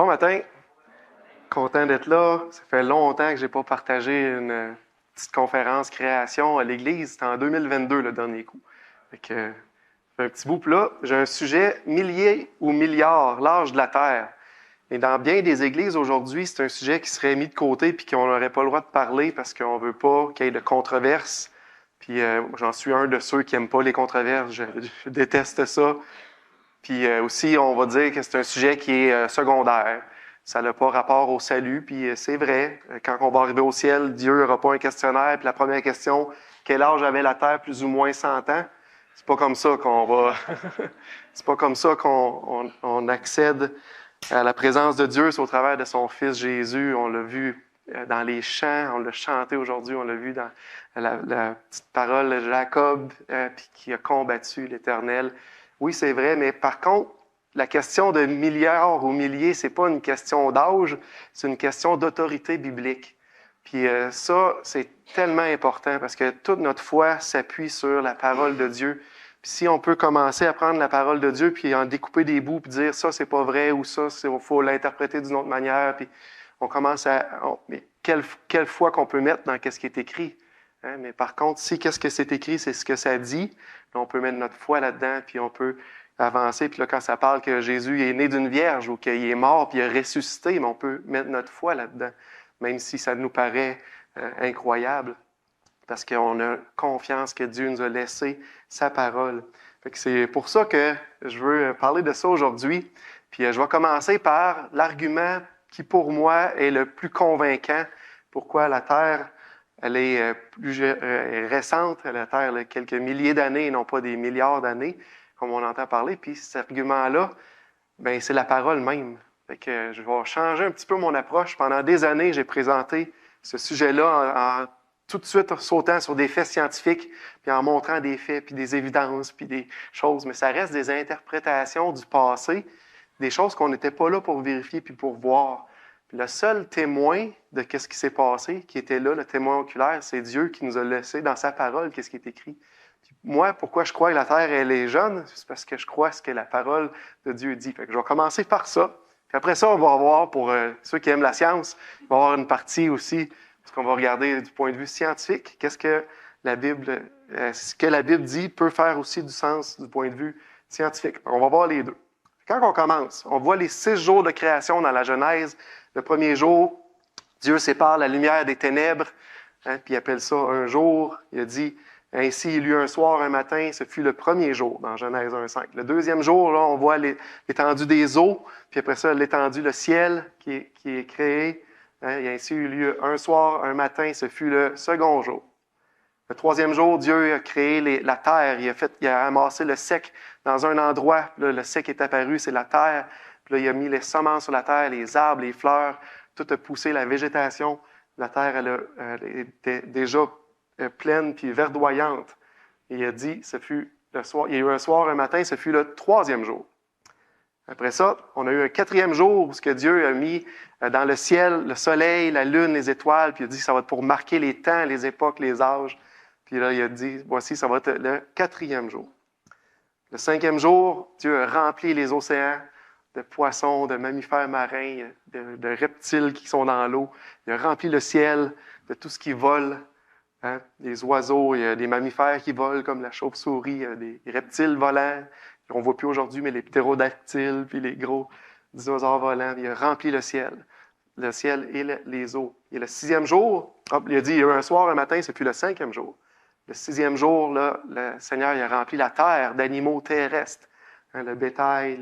Bon matin, content d'être là. Ça fait longtemps que je n'ai pas partagé une petite conférence création à l'Église. C'était en 2022 le dernier coup. Fait que, ça fait un petit bout. Puis là, j'ai un sujet milliers ou milliards, l'âge de la Terre. Et dans bien des églises aujourd'hui, c'est un sujet qui serait mis de côté puis qu'on n'aurait pas le droit de parler parce qu'on ne veut pas qu'il y ait de controverses. Puis j'en suis un de ceux qui n'aiment pas les controverses. Je déteste ça. Puis aussi, on va dire que c'est un sujet qui est secondaire. Ça n'a pas rapport au salut, puis c'est vrai. Quand on va arriver au ciel, Dieu n'aura pas un questionnaire, puis la première question, quel âge avait la Terre? Plus ou moins 100 ans. C'est pas comme ça qu'on va... c'est pas comme ça qu'on accède à la présence de Dieu, c'est au travers de son Fils Jésus. On l'a vu dans les chants, on l'a chanté aujourd'hui, on l'a vu dans la petite parole de Jacob, puis qui a combattu l'Éternel. Oui, c'est vrai, mais par contre, la question de milliards ou milliers, c'est pas une question d'âge, c'est une question d'autorité biblique. Puis ça, c'est tellement important parce que toute notre foi s'appuie sur la parole de Dieu. Puis si on peut commencer à prendre la parole de Dieu puis en découper des bouts puis dire ça c'est pas vrai ou ça il faut l'interpréter d'une autre manière, puis on commence mais quelle foi qu'on peut mettre dans qu'est-ce qui est écrit. Hein? Mais par contre, si qu'est-ce que c'est écrit, c'est ce que ça dit, on peut mettre notre foi là-dedans puis on peut avancer. Puis là, quand ça parle que Jésus est né d'une vierge ou qu'il est mort puis il a ressuscité, mais on peut mettre notre foi là-dedans, même si ça nous paraît incroyable. Parce qu'on a confiance que Dieu nous a laissé sa parole. Fait que c'est pour ça que je veux parler de ça aujourd'hui. Puis je vais commencer par l'argument qui, pour moi, est le plus convaincant. Pourquoi la Terre, elle est plus récente. La Terre a quelques milliers d'années et non pas des milliards d'années, comme on entend parler. Puis cet argument-là, ben c'est la parole même. Fait que je vais changer un petit peu mon approche. Pendant des années, j'ai présenté ce sujet-là en tout de suite sautant sur des faits scientifiques, puis en montrant des faits, puis des évidences, puis des choses. Mais ça reste des interprétations du passé, des choses qu'on n'était pas là pour vérifier puis pour voir. Puis le seul témoin de ce qui s'est passé, qui était là, le témoin oculaire, c'est Dieu qui nous a laissé dans sa parole qu'est-ce qui est écrit. Puis moi, pourquoi je crois que la Terre, elle est jeune? C'est parce que je crois ce que la parole de Dieu dit. Fait que je vais commencer par ça. Puis après ça, on va voir, pour ceux qui aiment la science, il va y avoir une partie aussi parce qu'on va regarder du point de vue scientifique, qu'est-ce que la Bible, ce que la Bible dit peut faire aussi du sens du point de vue scientifique. On va voir les deux. Quand on commence, on voit les 6 jours de création dans la Genèse. Le premier jour, Dieu sépare la lumière des ténèbres, puis il appelle ça un jour. Il a dit, ainsi il y eut un soir, un matin, ce fut le premier jour dans Genèse 1,5. Le deuxième jour, là, on voit l'étendue des eaux, puis après ça, l'étendue, le ciel qui est créé. Il y a ainsi eu lieu un soir, un matin, ce fut le second jour. Le troisième jour, Dieu a créé la terre. Il a amassé le sec dans un endroit. Là, le sec est apparu, c'est la terre. Puis là, il a mis les semences sur la terre, les arbres, les fleurs. Tout a poussé, la végétation. La terre, elle était déjà pleine puis verdoyante. Et il a dit, ce fut le soir. Il y a eu un soir, un matin, ce fut le troisième jour. Après ça, on a eu un quatrième jour où ce que Dieu a mis dans le ciel, le soleil, la lune, les étoiles, puis il a dit que ça va être pour marquer les temps, les époques, les âges. Puis là, il a dit, voici, ça va être le quatrième jour. Le cinquième jour, Dieu a rempli les océans de poissons, de mammifères marins, de reptiles qui sont dans l'eau. Il a rempli le ciel de tout ce qui vole, hein, des oiseaux, il y a des mammifères qui volent comme la chauve-souris, il y a des reptiles volants. On ne voit plus aujourd'hui, mais les ptérodactyles, puis les gros dinosaures volants, il a rempli le ciel et les eaux. Et le sixième jour, il a dit, il y a eu un soir, un matin, c'est puis le cinquième jour. Le sixième jour, là, le Seigneur il a rempli la terre d'animaux terrestres. Hein, le bétail,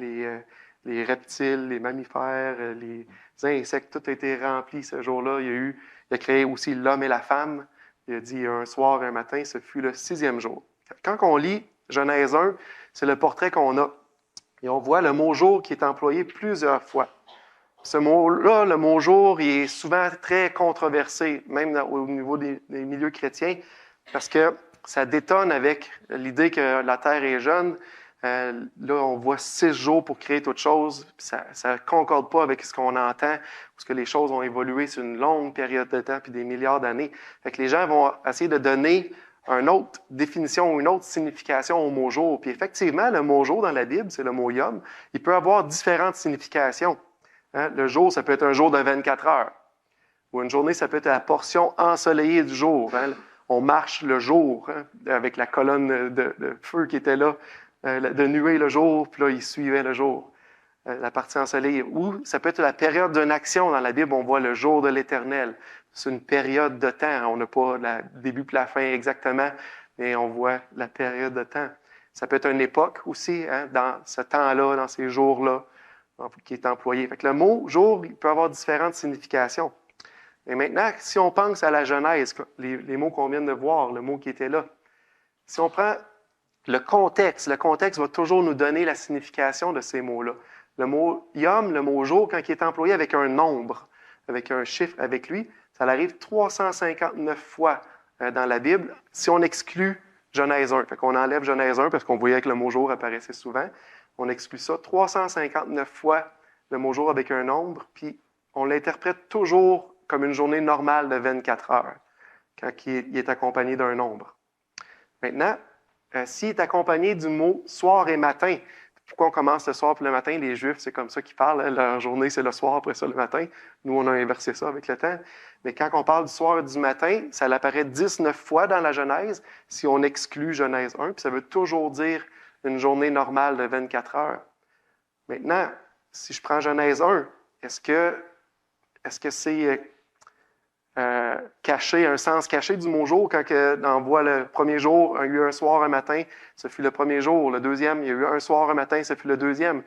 les reptiles, les mammifères, les insectes, tout a été rempli ce jour-là. Il a créé aussi l'homme et la femme. Il a dit, il y a un soir, un matin, ce fut le sixième jour. Quand on lit Genèse 1, c'est le portrait qu'on a. Et on voit le mot « jour » qui est employé plusieurs fois. Ce mot-là, le mot « jour », il est souvent très controversé, même au niveau des milieux chrétiens, parce que ça détonne avec l'idée que la Terre est jeune. Là, on voit 6 jours pour créer toute chose. Ça ne concorde pas avec ce qu'on entend, parce que les choses ont évolué sur une longue période de temps, puis des milliards d'années. Fait que les gens vont essayer de donner une autre définition ou une autre signification au mot jour. Puis effectivement, le mot jour dans la Bible, c'est le mot yom. Il peut avoir différentes significations. Hein? Le jour, ça peut être un jour de 24 heures. Ou une journée, ça peut être la portion ensoleillée du jour. Hein? On marche le jour, hein? Avec la colonne de feu qui était là, de nuée le jour, puis là, il suivait le jour. La partie ensoleillée. Ou ça peut être la période d'une action. Dans la Bible, on voit le jour de l'Éternel. C'est une période de temps. On n'a pas le début et la fin exactement, mais on voit la période de temps. Ça peut être une époque aussi, hein, dans ce temps-là, dans ces jours-là, qui est employé. Fait que le mot « jour », il peut avoir différentes significations. Et maintenant, si on pense à la Genèse, les mots qu'on vient de voir, le mot qui était là, si on prend le contexte va toujours nous donner la signification de ces mots-là. Le mot « yom », le mot « jour », quand il est employé avec un nombre, avec un chiffre avec lui, ça arrive 359 fois dans la Bible, si on exclut Genèse 1. Fait qu'on enlève Genèse 1 parce qu'on voyait que le mot « jour » apparaissait souvent. On exclut ça 359 fois, le mot « jour » avec un nombre, puis on l'interprète toujours comme une journée normale de 24 heures, quand il est accompagné d'un nombre. Maintenant, s'il est accompagné du mot « soir » et « matin », pourquoi on commence le soir puis le matin? Les Juifs, c'est comme ça qu'ils parlent. Hein? Leur journée, c'est le soir, après ça, le matin. Nous, on a inversé ça avec le temps. Mais quand on parle du soir et du matin, ça apparaît 19 fois dans la Genèse, si on exclut Genèse 1, puis ça veut toujours dire une journée normale de 24 heures. Maintenant, si je prends Genèse 1, est-ce que c'est caché, un sens caché du mot jour, quand on voit le premier jour, il y a eu un soir, un matin, ce fut le premier jour. Le deuxième, il y a eu un soir, un matin, ce fut le deuxième.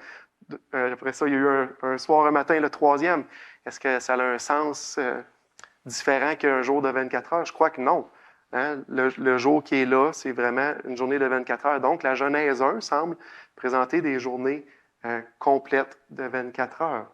Après ça, il y a eu un soir, un matin, le troisième. Est-ce que ça a un sens différent qu'un jour de 24 heures? Je crois que non. Hein? Le jour qui est là, c'est vraiment une journée de 24 heures. Donc, la Genèse 1 semble présenter des journées complètes de 24 heures.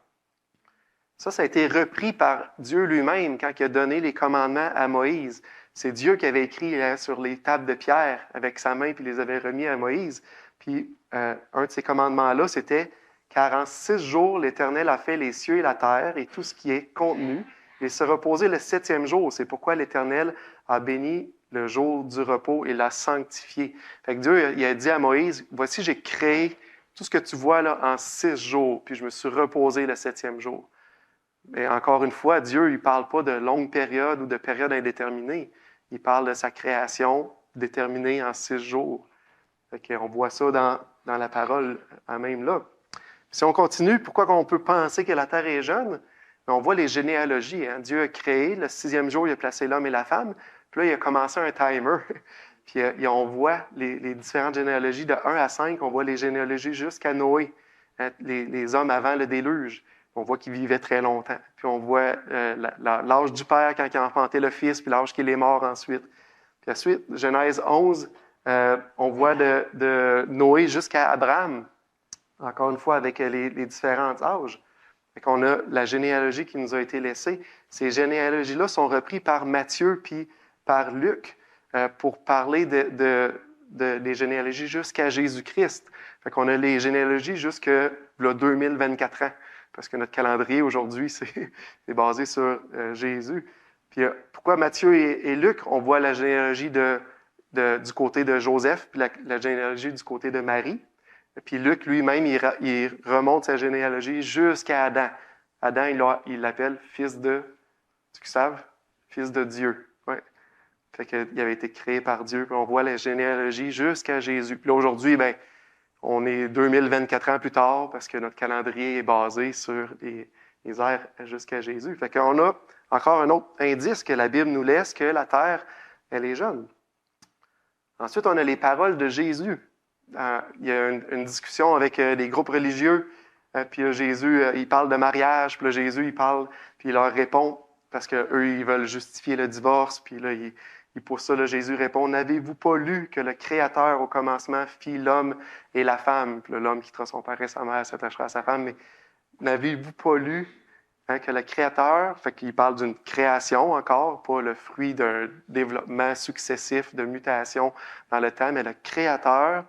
Ça a été repris par Dieu lui-même quand il a donné les commandements à Moïse. C'est Dieu qui avait écrit sur les tables de pierre avec sa main, puis les avait remis à Moïse. Puis un de ces commandements-là, c'était « Car en 6 jours, l'Éternel a fait les cieux et la terre et tout ce qui est contenu, et se reposer le 7e jour. C'est pourquoi l'Éternel a béni le jour du repos et l'a sanctifié. » Fait que Dieu il a dit à Moïse, « Voici, j'ai créé tout ce que tu vois là en 6 jours, puis je me suis reposé le 7e jour. » Mais encore une fois, Dieu, il ne parle pas de longue période ou de période indéterminée. Il parle de sa création déterminée en 6 jours. On voit ça dans la parole même là. Si on continue, pourquoi on peut penser que la Terre est jeune? On voit les généalogies. Hein? Dieu a créé, le 6e jour, il a placé l'homme et la femme. Puis là, il a commencé un timer. Puis on voit les différentes généalogies de 1 à 5. On voit les généalogies jusqu'à Noé, hein? Les hommes avant le déluge. On voit qu'il vivait très longtemps. Puis on voit l'âge du père quand il a enfanté le fils, puis l'âge qu'il est mort ensuite. Puis ensuite, Genèse 11, on voit de Noé jusqu'à Abraham, encore une fois avec les différents âges. Fait qu'on a la généalogie qui nous a été laissée. Ces généalogies-là sont reprises par Matthieu puis par Luc pour parler des généalogies jusqu'à Jésus-Christ. Fait qu'on a les généalogies jusqu'à 2024 ans. Parce que notre calendrier aujourd'hui, c'est basé sur Jésus. Puis pourquoi Matthieu et Luc, on voit la généalogie du côté de Joseph, puis la généalogie du côté de Marie. Puis Luc lui-même, il remonte sa généalogie jusqu'à Adam. Adam, il l'appelle fils de, tu savent, fils de Dieu. Ouais. Fait qu'il avait été créé par Dieu. Puis on voit la généalogie jusqu'à Jésus. Puis là, aujourd'hui, on est 2024 ans plus tard parce que notre calendrier est basé sur les ères jusqu'à Jésus. Fait qu'on a encore un autre indice que la Bible nous laisse, que la terre, elle est jeune. Ensuite, on a les paroles de Jésus. Il y a une discussion avec des groupes religieux, puis Jésus, il parle de mariage, puis là, Jésus, il parle, puis il leur répond, parce qu'eux, ils veulent justifier le divorce, puis là, pour ça, là, Jésus répond, « N'avez-vous pas lu que le Créateur, au commencement, fit l'homme et la femme? » Puis l'homme quittera son père et sa mère, s'attachera à sa femme. Mais n'avez-vous pas lu que le Créateur, fait qu'il parle d'une création encore, pas le fruit d'un développement successif, de mutation dans le temps, mais le Créateur,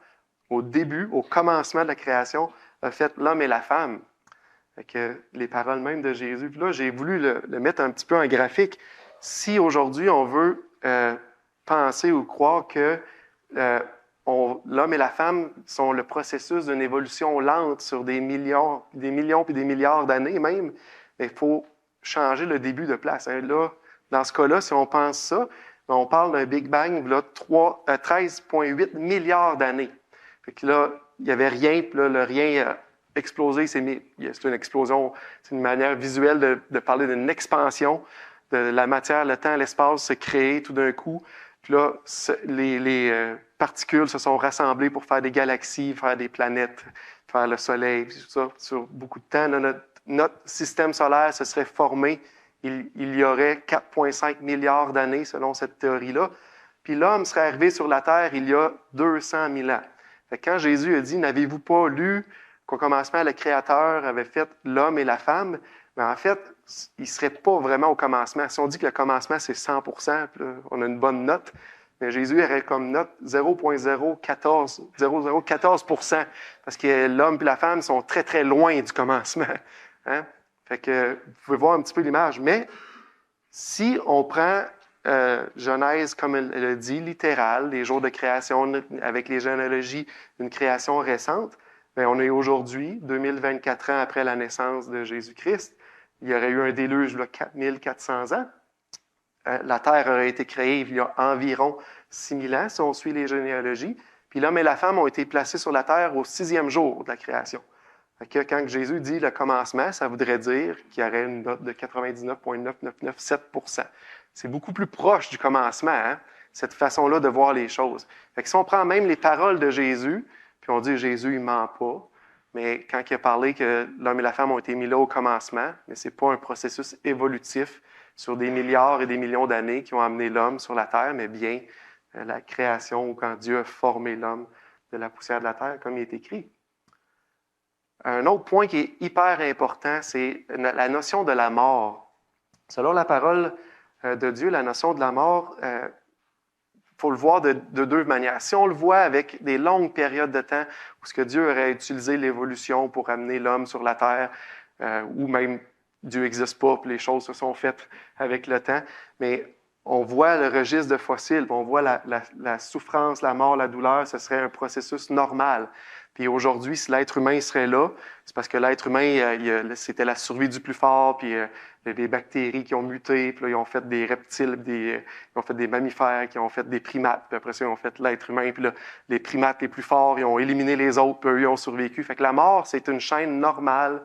au début, au commencement de la création, a fait l'homme et la femme. Fait que les paroles même de Jésus. Puis là, j'ai voulu le mettre un petit peu en graphique. Si aujourd'hui, on veut penser ou croire que l'homme et la femme sont le processus d'une évolution lente sur des millions puis des milliards d'années même. Il faut changer le début de place. Là, dans ce cas-là, si on pense ça, on parle d'un Big Bang là, 13,8 milliards d'années. Fait que là, il n'y avait rien, puis là, le rien a explosé. C'est une explosion, c'est une manière visuelle de parler d'une expansion de la matière, le temps, l'espace se créer tout d'un coup. Puis là, les particules se sont rassemblées pour faire des galaxies, faire des planètes, faire le Soleil, puis tout ça. Sur beaucoup de temps, là, notre système solaire se serait formé. Il y aurait 4,5 milliards d'années, selon cette théorie-là. Puis l'homme serait arrivé sur la Terre il y a 200 000 ans. Fait que quand Jésus a dit « N'avez-vous pas lu qu'au commencement, le Créateur avait fait l'homme et la femme? » Mais en fait, il ne serait pas vraiment au commencement. Si on dit que le commencement, c'est 100%, puis là, on a une bonne note, mais Jésus aurait comme note 0,014%, parce que l'homme et la femme sont très, très loin du commencement. Hein? Fait que vous pouvez voir un petit peu l'image. Mais si on prend Genèse, comme elle le dit, littérale, les jours de création avec les généalogies d'une création récente, bien, on est aujourd'hui, 2024 ans après la naissance de Jésus-Christ. Il y aurait eu un déluge de 4400 ans. La Terre aurait été créée il y a environ 6000 ans, si on suit les généalogies. Puis l'homme et la femme ont été placés sur la Terre au 6e jour de la création. Fait que quand Jésus dit le commencement, ça voudrait dire qu'il y aurait une note de 99,9997%. C'est beaucoup plus proche du commencement, hein, cette façon-là de voir les choses. Fait que si on prend même les paroles de Jésus, puis on dit Jésus, il ne ment pas, mais quand il a parlé que l'homme et la femme ont été mis là au commencement, mais ce n'est pas un processus évolutif sur des milliards et des millions d'années qui ont amené l'homme sur la terre, mais bien la création ou quand Dieu a formé l'homme de la poussière de la terre, comme il est écrit. Un autre point qui est hyper important, c'est la notion de la mort. Selon la parole de Dieu, la notion de la mort, il faut le voir de deux manières. Si on le voit avec des longues périodes de temps où ce que Dieu aurait utilisé l'évolution pour amener l'homme sur la terre, ou même Dieu n'existe pas, puis les choses se sont faites avec le temps, mais on voit le registre de fossiles, on voit la souffrance, la mort, la douleur, ce serait un processus normal. Puis aujourd'hui, si l'être humain serait là, c'est parce que l'être humain, c'était la survie du plus fort, puis il y a des bactéries qui ont muté, puis là, ils ont fait des reptiles, ils ont fait des mammifères, qui ont fait des primates, puis après ça, ils ont fait l'être humain, puis là, les primates les plus forts, ils ont éliminé les autres, puis eux, ils ont survécu. Fait que la mort, c'est une chaîne normale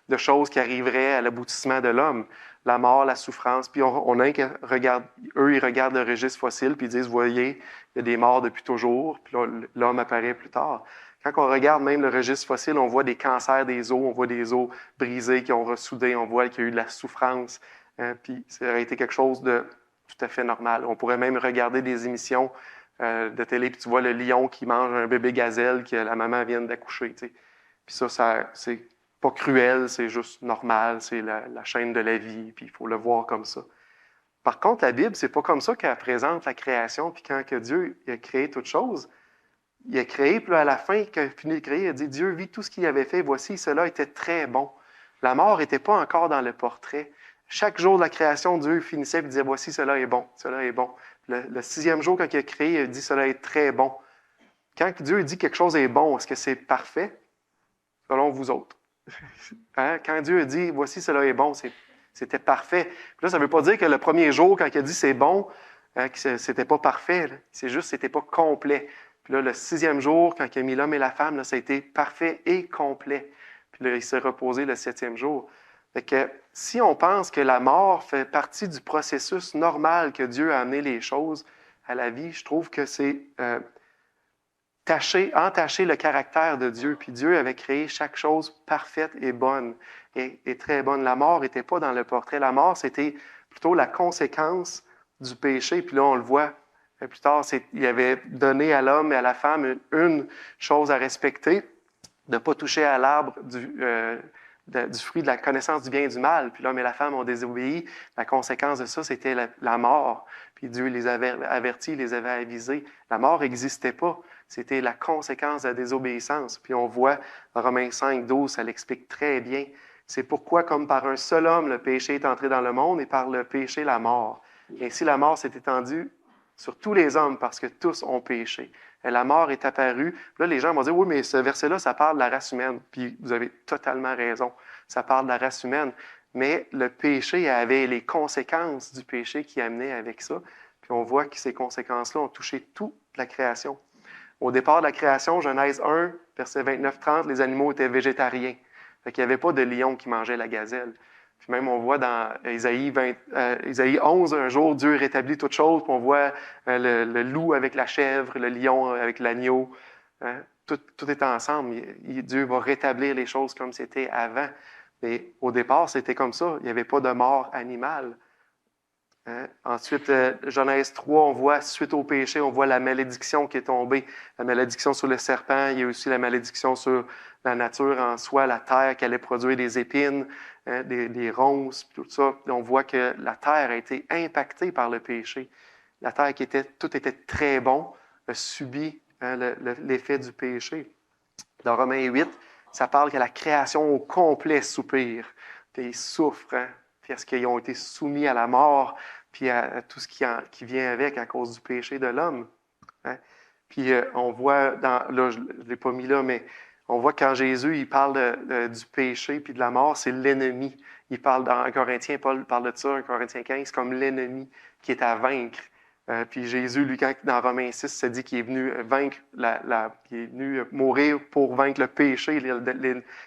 de choses qui arriveraient à l'aboutissement de l'homme. La mort, la souffrance, puis on a qu'à regarder, eux, ils regardent le registre fossile, puis ils disent, voyez, il y a des morts depuis toujours, puis là, l'homme apparaît plus tard. Quand on regarde même le registre fossile, on voit des cancers des os, on voit des os brisés qui ont ressoudé, on voit qu'il y a eu de la souffrance, hein, puis ça aurait été quelque chose de tout à fait normal. On pourrait même regarder des émissions de télé, puis tu vois le lion qui mange un bébé gazelle que la maman vient d'accoucher, tu sais. Puis ça c'est pas cruel, c'est juste normal, c'est la chaîne de la vie, puis il faut le voir comme ça. Par contre, la Bible, c'est pas comme ça qu'elle présente la création, puis quand que Dieu a créé toute chose, il a créé, puis là, à la fin, quand il a fini de créer, il a dit « Dieu vit tout ce qu'il avait fait, voici, cela était très bon. » La mort n'était pas encore dans le portrait. Chaque jour de la création, Dieu finissait et disait « Voici, cela est bon, cela est bon. » Le 6e jour, quand il a créé, il a dit « Cela est très bon. » Quand Dieu dit quelque chose est bon, est-ce que c'est parfait? Selon vous autres. Hein? Quand Dieu a dit « Voici, cela est bon », c'était parfait. Puis là, ça ne veut pas dire que le premier jour, quand il a dit « C'est bon », hein, que c'était pas parfait. Là. C'est juste que c'était pas complet. Puis là, le 6e jour, quand il a mis l'homme et la femme, là, ça a été parfait et complet. Puis là, il s'est reposé le 7e jour. Fait que si on pense que la mort fait partie du processus normal que Dieu a amené les choses à la vie, je trouve que c'est entacher le caractère de Dieu. Puis Dieu avait créé chaque chose parfaite et bonne, et très bonne. La mort n'était pas dans le portrait. La mort, c'était plutôt la conséquence du péché. Puis là, on le voit. Plus tard, il avait donné à l'homme et à la femme une chose à respecter, de ne pas toucher à l'arbre du fruit de la connaissance du bien et du mal. Puis l'homme et la femme ont désobéi. La conséquence de ça, c'était la mort. Puis Dieu les avait avertis, les avait avisés. La mort n'existait pas. C'était la conséquence de la désobéissance. Puis on voit Romains 5, 12, ça l'explique très bien. C'est pourquoi, comme par un seul homme, le péché est entré dans le monde et par le péché, la mort. Et ainsi, la mort s'est étendue sur tous les hommes, parce que tous ont péché. Et la mort est apparue. Là, les gens vont dire, oui, mais ce verset-là, ça parle de la race humaine. Puis vous avez totalement raison. Ça parle de la race humaine. Mais le péché avait les conséquences du péché qui amenait avec ça. Puis on voit que ces conséquences-là ont touché toute la création. Au départ de la création, Genèse 1, verset 29-30, les animaux étaient végétariens. Fait qu'il n'y avait pas de lion qui mangeait la gazelle. Puis même, on voit dans Isaïe 11, un jour, Dieu rétablit toutes choses, puis on voit le loup avec la chèvre, le lion avec l'agneau. Hein? Tout est ensemble. Dieu va rétablir les choses comme c'était avant. Mais au départ, c'était comme ça. Il n'y avait pas de mort animale. Hein? Ensuite, Genèse 3, on voit, suite au péché, on voit la malédiction qui est tombée. La malédiction sur le serpent, il y a aussi la malédiction sur la nature en soi, la terre qui allait produire des épines, hein, des ronces, tout ça. On voit que la terre a été impactée par le péché. La terre tout était très bon, a subi hein, l'effet du péché. Dans Romains 8, ça parle que la création au complet soupire, puis ils souffrent, hein, parce qu'ils ont été soumis à la mort, puis à tout ce qui vient avec à cause du péché de l'homme. Hein. Puis on voit, là je ne l'ai pas mis là, mais on voit quand Jésus il parle du péché puis de la mort, c'est l'ennemi. Il parle dans 1 Corinthiens, Paul parle de ça, 1 Corinthiens 15, comme l'ennemi qui est à vaincre. Puis Jésus, lui, quand dans Romains 6, se dit qu'il est venu vaincre, qu'il est venu mourir pour vaincre le péché,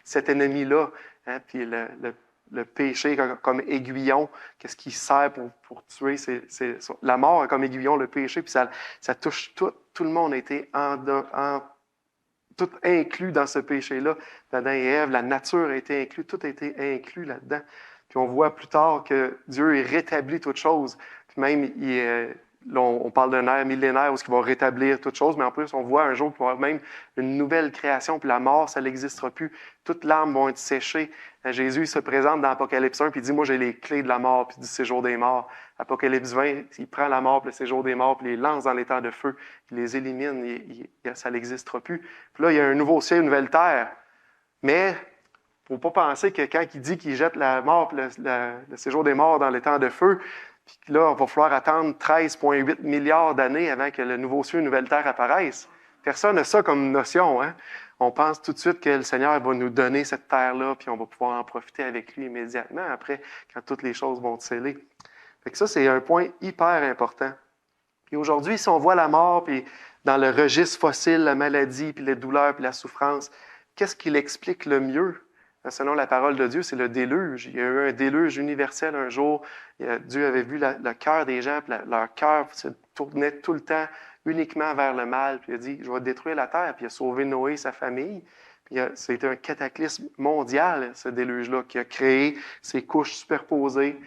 cet ennemi-là. Hein, puis le péché comme aiguillon, qu'est-ce qui sert pour tuer? C'est la mort comme aiguillon, le péché, puis ça touche tout. Tout le monde a été tout inclus dans ce péché-là. Adam et Ève, la nature a été inclue, tout a été inclus là-dedans. Puis on voit plus tard que Dieu rétablit toutes choses. Puis même, là, on parle d'un ère millénaire où il va rétablir toutes choses, mais en plus, on voit un jour qu'il va y avoir même une nouvelle création, puis la mort, ça n'existera plus. Toutes larmes vont être séchées. Jésus il se présente dans Apocalypse 1, puis il dit, moi, j'ai les clés de la mort, puis du séjour des morts. Apocalypse 20, il prend la mort, puis le séjour des morts, puis il les lance dans l'étang de feu, puis il les élimine, ça n'existera plus. Puis là, il y a un nouveau ciel, une nouvelle terre. Mais il ne faut pas penser que quand il dit qu'il jette la mort, puis le séjour des morts dans l'étang de feu, puis là, il va falloir attendre 13,8 milliards d'années avant que le nouveau ciel et une nouvelle terre apparaissent. Personne n'a ça comme notion. Hein? On pense tout de suite que le Seigneur va nous donner cette terre-là, puis on va pouvoir en profiter avec lui immédiatement après, quand toutes les choses vont sceller. Fait que ça, c'est un point hyper important. Puis aujourd'hui, si on voit la mort, puis dans le registre fossile, la maladie, puis les douleurs, puis la souffrance, qu'est-ce qui l'explique le mieux? Selon la parole de Dieu, c'est le déluge. Il y a eu un déluge universel un jour. Dieu avait vu le cœur des gens, puis leur cœur se tournait tout le temps uniquement vers le mal. Puis il a dit, je vais détruire la terre, puis il a sauvé Noé et sa famille. Puis c'était un cataclysme mondial, ce déluge-là, qui a créé ces couches superposées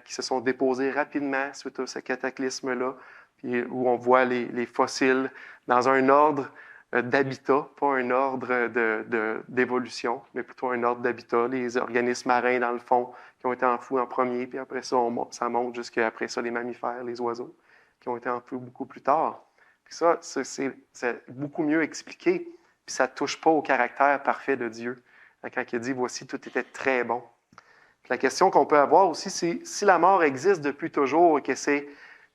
qui se sont déposées rapidement suite à ce cataclysme-là, puis où on voit les fossiles dans un ordre d'habitat, pas un ordre d'évolution, mais plutôt un ordre d'habitat. Les organismes marins, dans le fond, qui ont été enfouis en premier, puis après ça, ça monte jusqu'à après ça, les mammifères, les oiseaux, qui ont été enfouis beaucoup plus tard. Puis ça, c'est beaucoup mieux expliqué, puis ça ne touche pas au caractère parfait de Dieu. Quand il dit « Voici, tout était très bon ». La question qu'on peut avoir aussi, c'est si la mort existe depuis toujours et que c'est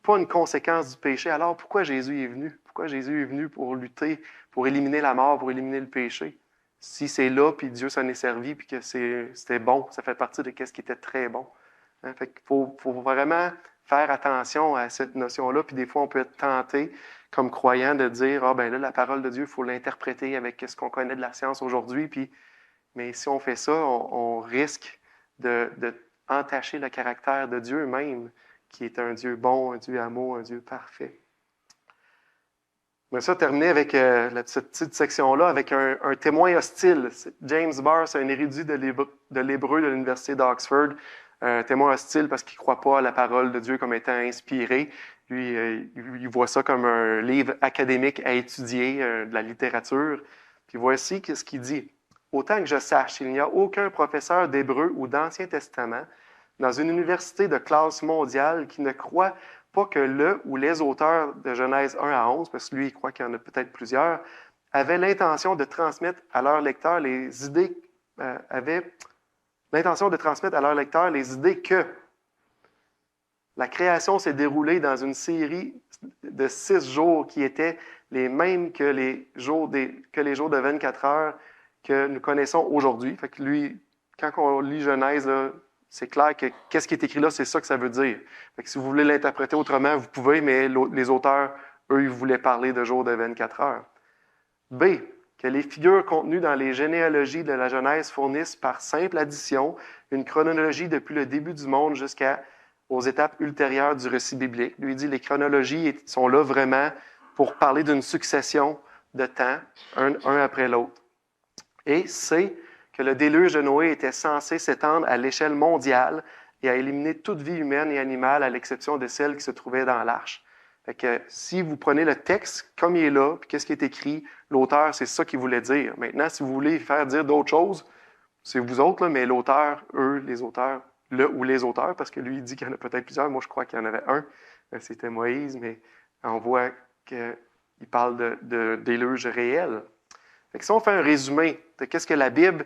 pas une conséquence du péché, alors pourquoi Jésus est venu? Pourquoi Jésus est venu pour lutter, pour éliminer la mort, pour éliminer le péché? Si c'est là, puis Dieu s'en est servi, puis que c'était bon, ça fait partie de ce qui était très bon. Hein? Fait qu'il faut vraiment faire attention à cette notion-là, puis des fois, on peut être tenté, comme croyant, de dire, ah ben là, la parole de Dieu, il faut l'interpréter avec ce qu'on connaît de la science aujourd'hui, mais si on fait ça, on risque de entacher le caractère de Dieu même, qui est un Dieu bon, un Dieu amour, un Dieu parfait. On va ça terminer avec cette petite section-là, avec un témoin hostile. James Barr, c'est un érudit de l'hébreu de l'Université d'Oxford. Un témoin hostile parce qu'il ne croit pas à la parole de Dieu comme étant inspirée. Lui, il voit ça comme un livre académique à étudier, de la littérature. Puis voici ce qu'il dit. « Autant que je sache, il n'y a aucun professeur d'hébreu ou d'Ancien Testament dans une université de classe mondiale qui ne croit pas que le ou les auteurs de Genèse 1 à 11, parce que lui, il croit qu'il y en a peut-être plusieurs, avaient l'intention de transmettre à leurs lecteurs les idées, que La création s'est déroulée dans une série de 6 jours qui étaient les mêmes que les jours de 24 heures que nous connaissons aujourd'hui. Fait que lui, quand on lit Genèse, là, c'est clair que qu'est-ce qui est écrit là, c'est ça que ça veut dire. Fait que si vous voulez l'interpréter autrement, vous pouvez, mais les auteurs, eux, ils voulaient parler de jours de 24 heures. B, que les figures contenues dans les généalogies de la Genèse fournissent par simple addition une chronologie depuis le début du monde jusqu'aux étapes ultérieures du récit biblique. Lui dit les chronologies sont là vraiment pour parler d'une succession de temps, un après l'autre. Et C, que le déluge de Noé était censé s'étendre à l'échelle mondiale et à éliminer toute vie humaine et animale à l'exception de celle qui se trouvait dans l'arche. Fait que si vous prenez le texte comme il est là, puis qu'est-ce qui est écrit, l'auteur, c'est ça qu'il voulait dire. Maintenant, si vous voulez faire dire d'autres choses, c'est vous autres, là, mais l'auteur, eux, les auteurs, ou les auteurs, parce que lui, il dit qu'il y en a peut-être plusieurs. Moi, je crois qu'il y en avait un. C'était Moïse, mais on voit qu'il parle de déluge réel. Fait que si on fait un résumé de qu'est-ce que la Bible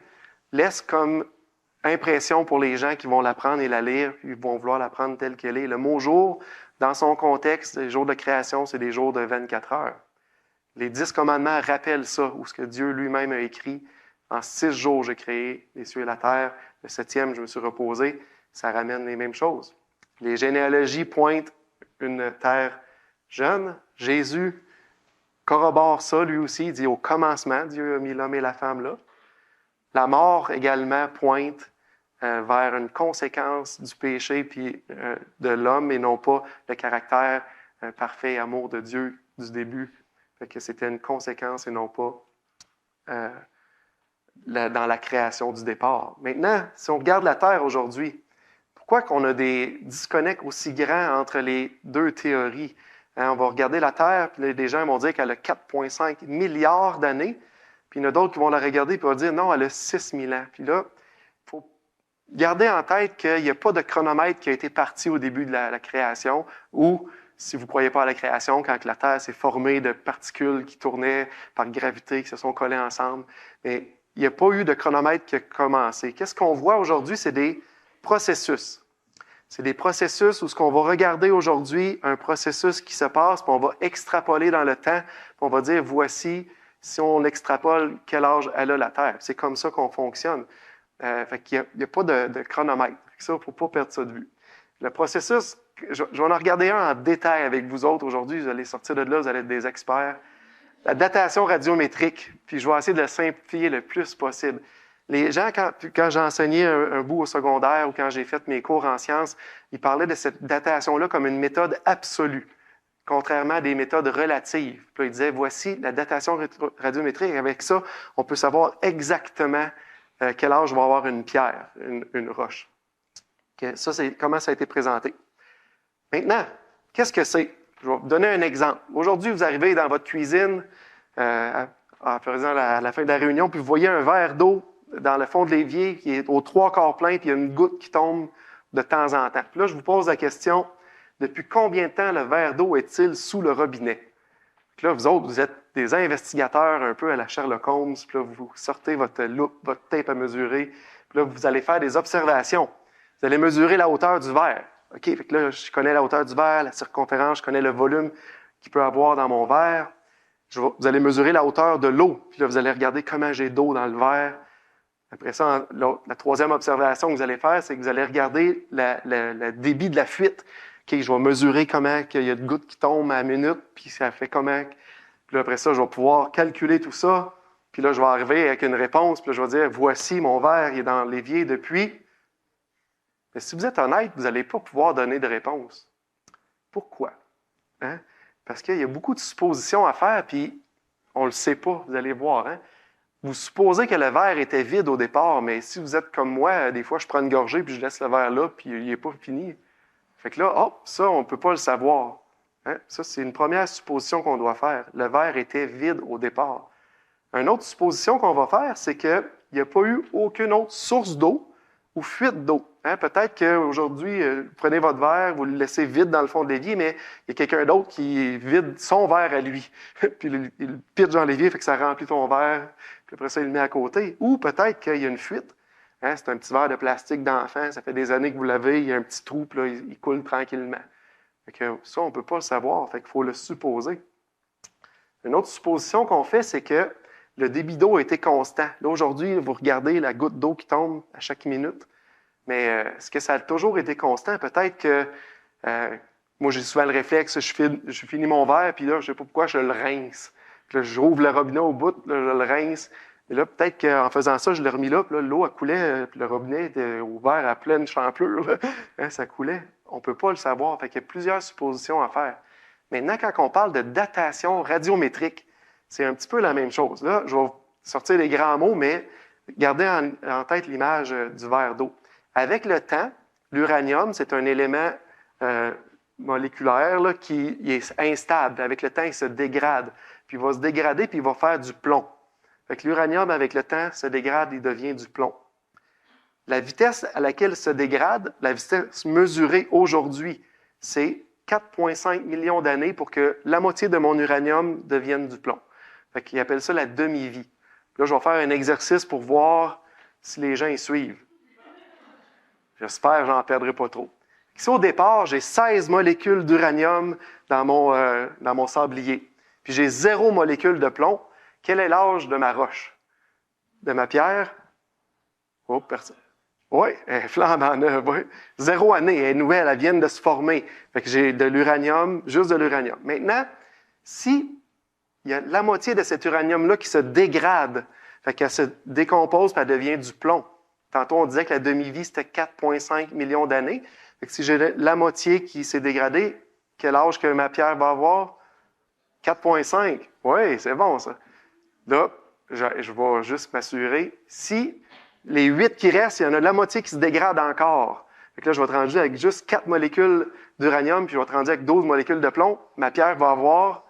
laisse comme impression pour les gens qui vont l'apprendre et la lire, puis ils vont vouloir l'apprendre telle qu'elle est. Le mot « jour », dans son contexte, les jours de création, c'est des jours de 24 heures. Les 10 commandements rappellent ça, où ce que Dieu lui-même a écrit. En 6 jours, j'ai créé les cieux et la terre. Le 7e, je me suis reposé. Ça ramène les mêmes choses. Les généalogies pointent une terre jeune. Jésus corrobore ça, lui aussi. Il dit au commencement, Dieu a mis l'homme et la femme là. La mort également pointe vers une conséquence du péché puis de l'homme et non pas le caractère parfait et amour de Dieu du début. Fait que c'était une conséquence et non pas dans la création du départ. Maintenant, si on regarde la Terre aujourd'hui, pourquoi qu'on a des disconnects aussi grands entre les deux théories? On va regarder la Terre, puis des gens vont dire qu'elle a 4,5 milliards d'années, puis il y en a d'autres qui vont la regarder et vont dire non, elle a 6 000 ans. Puis là, il faut garder en tête qu'il n'y a pas de chronomètre qui a été parti au début de la création, ou si vous ne croyez pas à la création, quand la Terre s'est formée de particules qui tournaient par gravité, qui se sont collées ensemble, mais il n'y a pas eu de chronomètre qui a commencé. Qu'est-ce qu'on voit aujourd'hui? C'est des processus. C'est des processus où ce qu'on va regarder aujourd'hui, un processus qui se passe, puis on va extrapoler dans le temps, puis on va dire, voici, si on extrapole, quel âge elle a la Terre. C'est comme ça qu'on fonctionne. Fait qu'il n'y a pas de chronomètre. Ça, il ne faut pas perdre ça de vue. Le processus, je vais en regarder un en détail avec vous autres aujourd'hui. Vous allez sortir de là, vous allez être des experts. La datation radiométrique, puis je vais essayer de le simplifier le plus possible. Les gens, quand j'ai enseigné un bout au secondaire ou quand j'ai fait mes cours en sciences, ils parlaient de cette datation-là comme une méthode absolue, contrairement à des méthodes relatives. Puis là, ils disaient, voici la datation radiométrique. Avec ça, on peut savoir exactement quel âge va avoir une pierre, une roche. Okay? Ça, c'est comment ça a été présenté. Maintenant, qu'est-ce que c'est? Je vais vous donner un exemple. Aujourd'hui, vous arrivez dans votre cuisine en faisant la fin de la réunion, puis vous voyez un verre d'eau dans le fond de l'évier qui est aux 3/4 plein, puis il y a une goutte qui tombe de temps en temps. Puis là, je vous pose la question, depuis combien de temps le verre d'eau est-il sous le robinet? Puis là, vous autres, vous êtes des investigateurs un peu à la Sherlock Holmes, puis là, vous sortez votre loupe, votre tape à mesurer, puis là, vous allez faire des observations. Vous allez mesurer la hauteur du verre. OK, fait que là, je connais la hauteur du verre, la circonférence, je connais le volume qu'il peut avoir dans mon verre. Vous allez mesurer la hauteur de l'eau, puis là, vous allez regarder comment j'ai d'eau dans le verre. Après ça, la troisième observation que vous allez faire, c'est que vous allez regarder le débit de la fuite. OK, je vais mesurer comment il y a de gouttes qui tombent à la minute, puis ça fait comment. Puis là, après ça, je vais pouvoir calculer tout ça. Puis là, je vais arriver avec une réponse, puis là, je vais dire, voici mon verre, il est dans l'évier depuis. Mais si vous êtes honnête, vous n'allez pas pouvoir donner de réponse. Pourquoi? Hein? Parce qu'il y a beaucoup de suppositions à faire, puis on ne le sait pas, vous allez voir. Hein? Vous supposez que le verre était vide au départ, mais si vous êtes comme moi, des fois, je prends une gorgée, puis je laisse le verre là, puis il n'est pas fini. Fait que là, hop, ça, on ne peut pas le savoir. Hein? Ça, c'est une première supposition qu'on doit faire. Le verre était vide au départ. Une autre supposition qu'on va faire, c'est qu'il n'y a pas eu aucune autre source d'eau ou fuite d'eau. Hein? Peut-être qu'aujourd'hui, vous prenez votre verre, vous le laissez vide dans le fond de l'évier, mais il y a quelqu'un d'autre qui vide son verre à lui. Puis il pitche dans l'évier, fait que ça remplit ton verre, puis après ça, il le met à côté. Ou peut-être qu'il y a une fuite. Hein, c'est un petit verre de plastique d'enfant, ça fait des années que vous l'avez, il y a un petit trou, puis là, il coule tranquillement. Fait que ça, on ne peut pas le savoir, fait qu'il faut le supposer. Une autre supposition qu'on fait, c'est que le débit d'eau a été constant. Là, aujourd'hui, vous regardez la goutte d'eau qui tombe à chaque minute, mais est-ce que ça a toujours été constant? Peut-être que moi, j'ai souvent le réflexe, je finis mon verre, puis là, je ne sais pas pourquoi, je le rince. Puis là, j'ouvre le robinet au bout, là, je le rince. Et là, peut-être qu'en faisant ça, je l'ai remis là, puis là, l'eau, elle coulait, puis le robinet était ouvert à pleine champlure. Là. Hein, ça coulait. On ne peut pas le savoir. Fait qu'il y a plusieurs suppositions à faire. Maintenant, quand on parle de datation radiométrique, c'est un petit peu la même chose. Là, je vais sortir les grands mots, mais gardez en tête l'image du verre d'eau. Avec le temps, l'uranium, c'est un élément moléculaire là, qui est instable. Avec le temps, il se dégrade. Puis il va se dégrader, puis il va faire du plomb. Fait que l'uranium, avec le temps, se dégrade, il devient du plomb. La vitesse à laquelle se dégrade, la vitesse mesurée aujourd'hui, c'est 4,5 millions d'années pour que la moitié de mon uranium devienne du plomb. Fait qu'ils appellent ça la demi-vie. Là, je vais faire un exercice pour voir si les gens y suivent. J'espère que je n'en perdrai pas trop. Ici, au départ, j'ai 16 molécules d'uranium dans mon sablier. Puis j'ai 0 molécule de plomb. Quel est l'âge de ma roche? De ma pierre? Oh, personne. Oui, elle est flambant neuve, oui. 0 année, elle est nouvelle, elle vient de se former. Fait que j'ai de l'uranium, juste de l'uranium. Maintenant, si il y a la moitié de cet uranium-là qui se dégrade, fait qu'elle se décompose et elle devient du plomb. Tantôt, on disait que la demi-vie, c'était 4,5 millions d'années. Fait que si j'ai la moitié qui s'est dégradée, quel âge que ma pierre va avoir? 4,5. Oui, c'est bon, ça. Là, je vais juste m'assurer. Si les 8 qui restent, il y en a la moitié qui se dégrade encore. Fait que là, je vais être rendu avec juste 4 molécules d'uranium, puis je vais être rendu avec 12 molécules de plomb. Ma pierre va avoir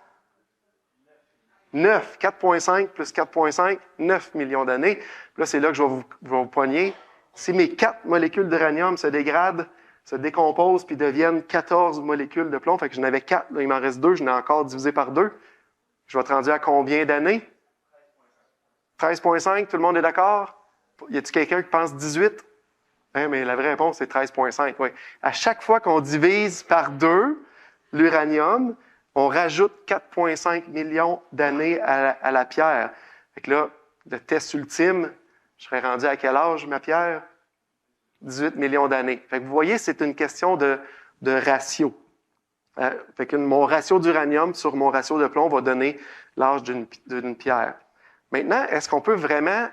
9. 4,5 plus 4,5, 9 millions d'années. Puis là, c'est là que je vais vous poigner. Si mes 4 molécules d'uranium se dégradent, se décomposent, puis deviennent 14 molécules de plomb, fait que j'en avais 4, là, il m'en reste 2, je n'ai encore divisé par 2. Je vais être rendu à combien d'années? 13,5, tout le monde est d'accord? Y a-t-il quelqu'un qui pense 18? Hein, mais la vraie réponse, c'est 13,5. Oui. À chaque fois qu'on divise par 2 l'uranium, on rajoute 4,5 millions d'années à la pierre. Fait que là, le test ultime, je serais rendu à quel âge, ma pierre? 18 millions d'années. Fait que vous voyez, c'est une question de ratio. Fait que mon ratio d'uranium sur mon ratio de plomb va donner l'âge d'une pierre. Maintenant, est-ce qu'on peut vraiment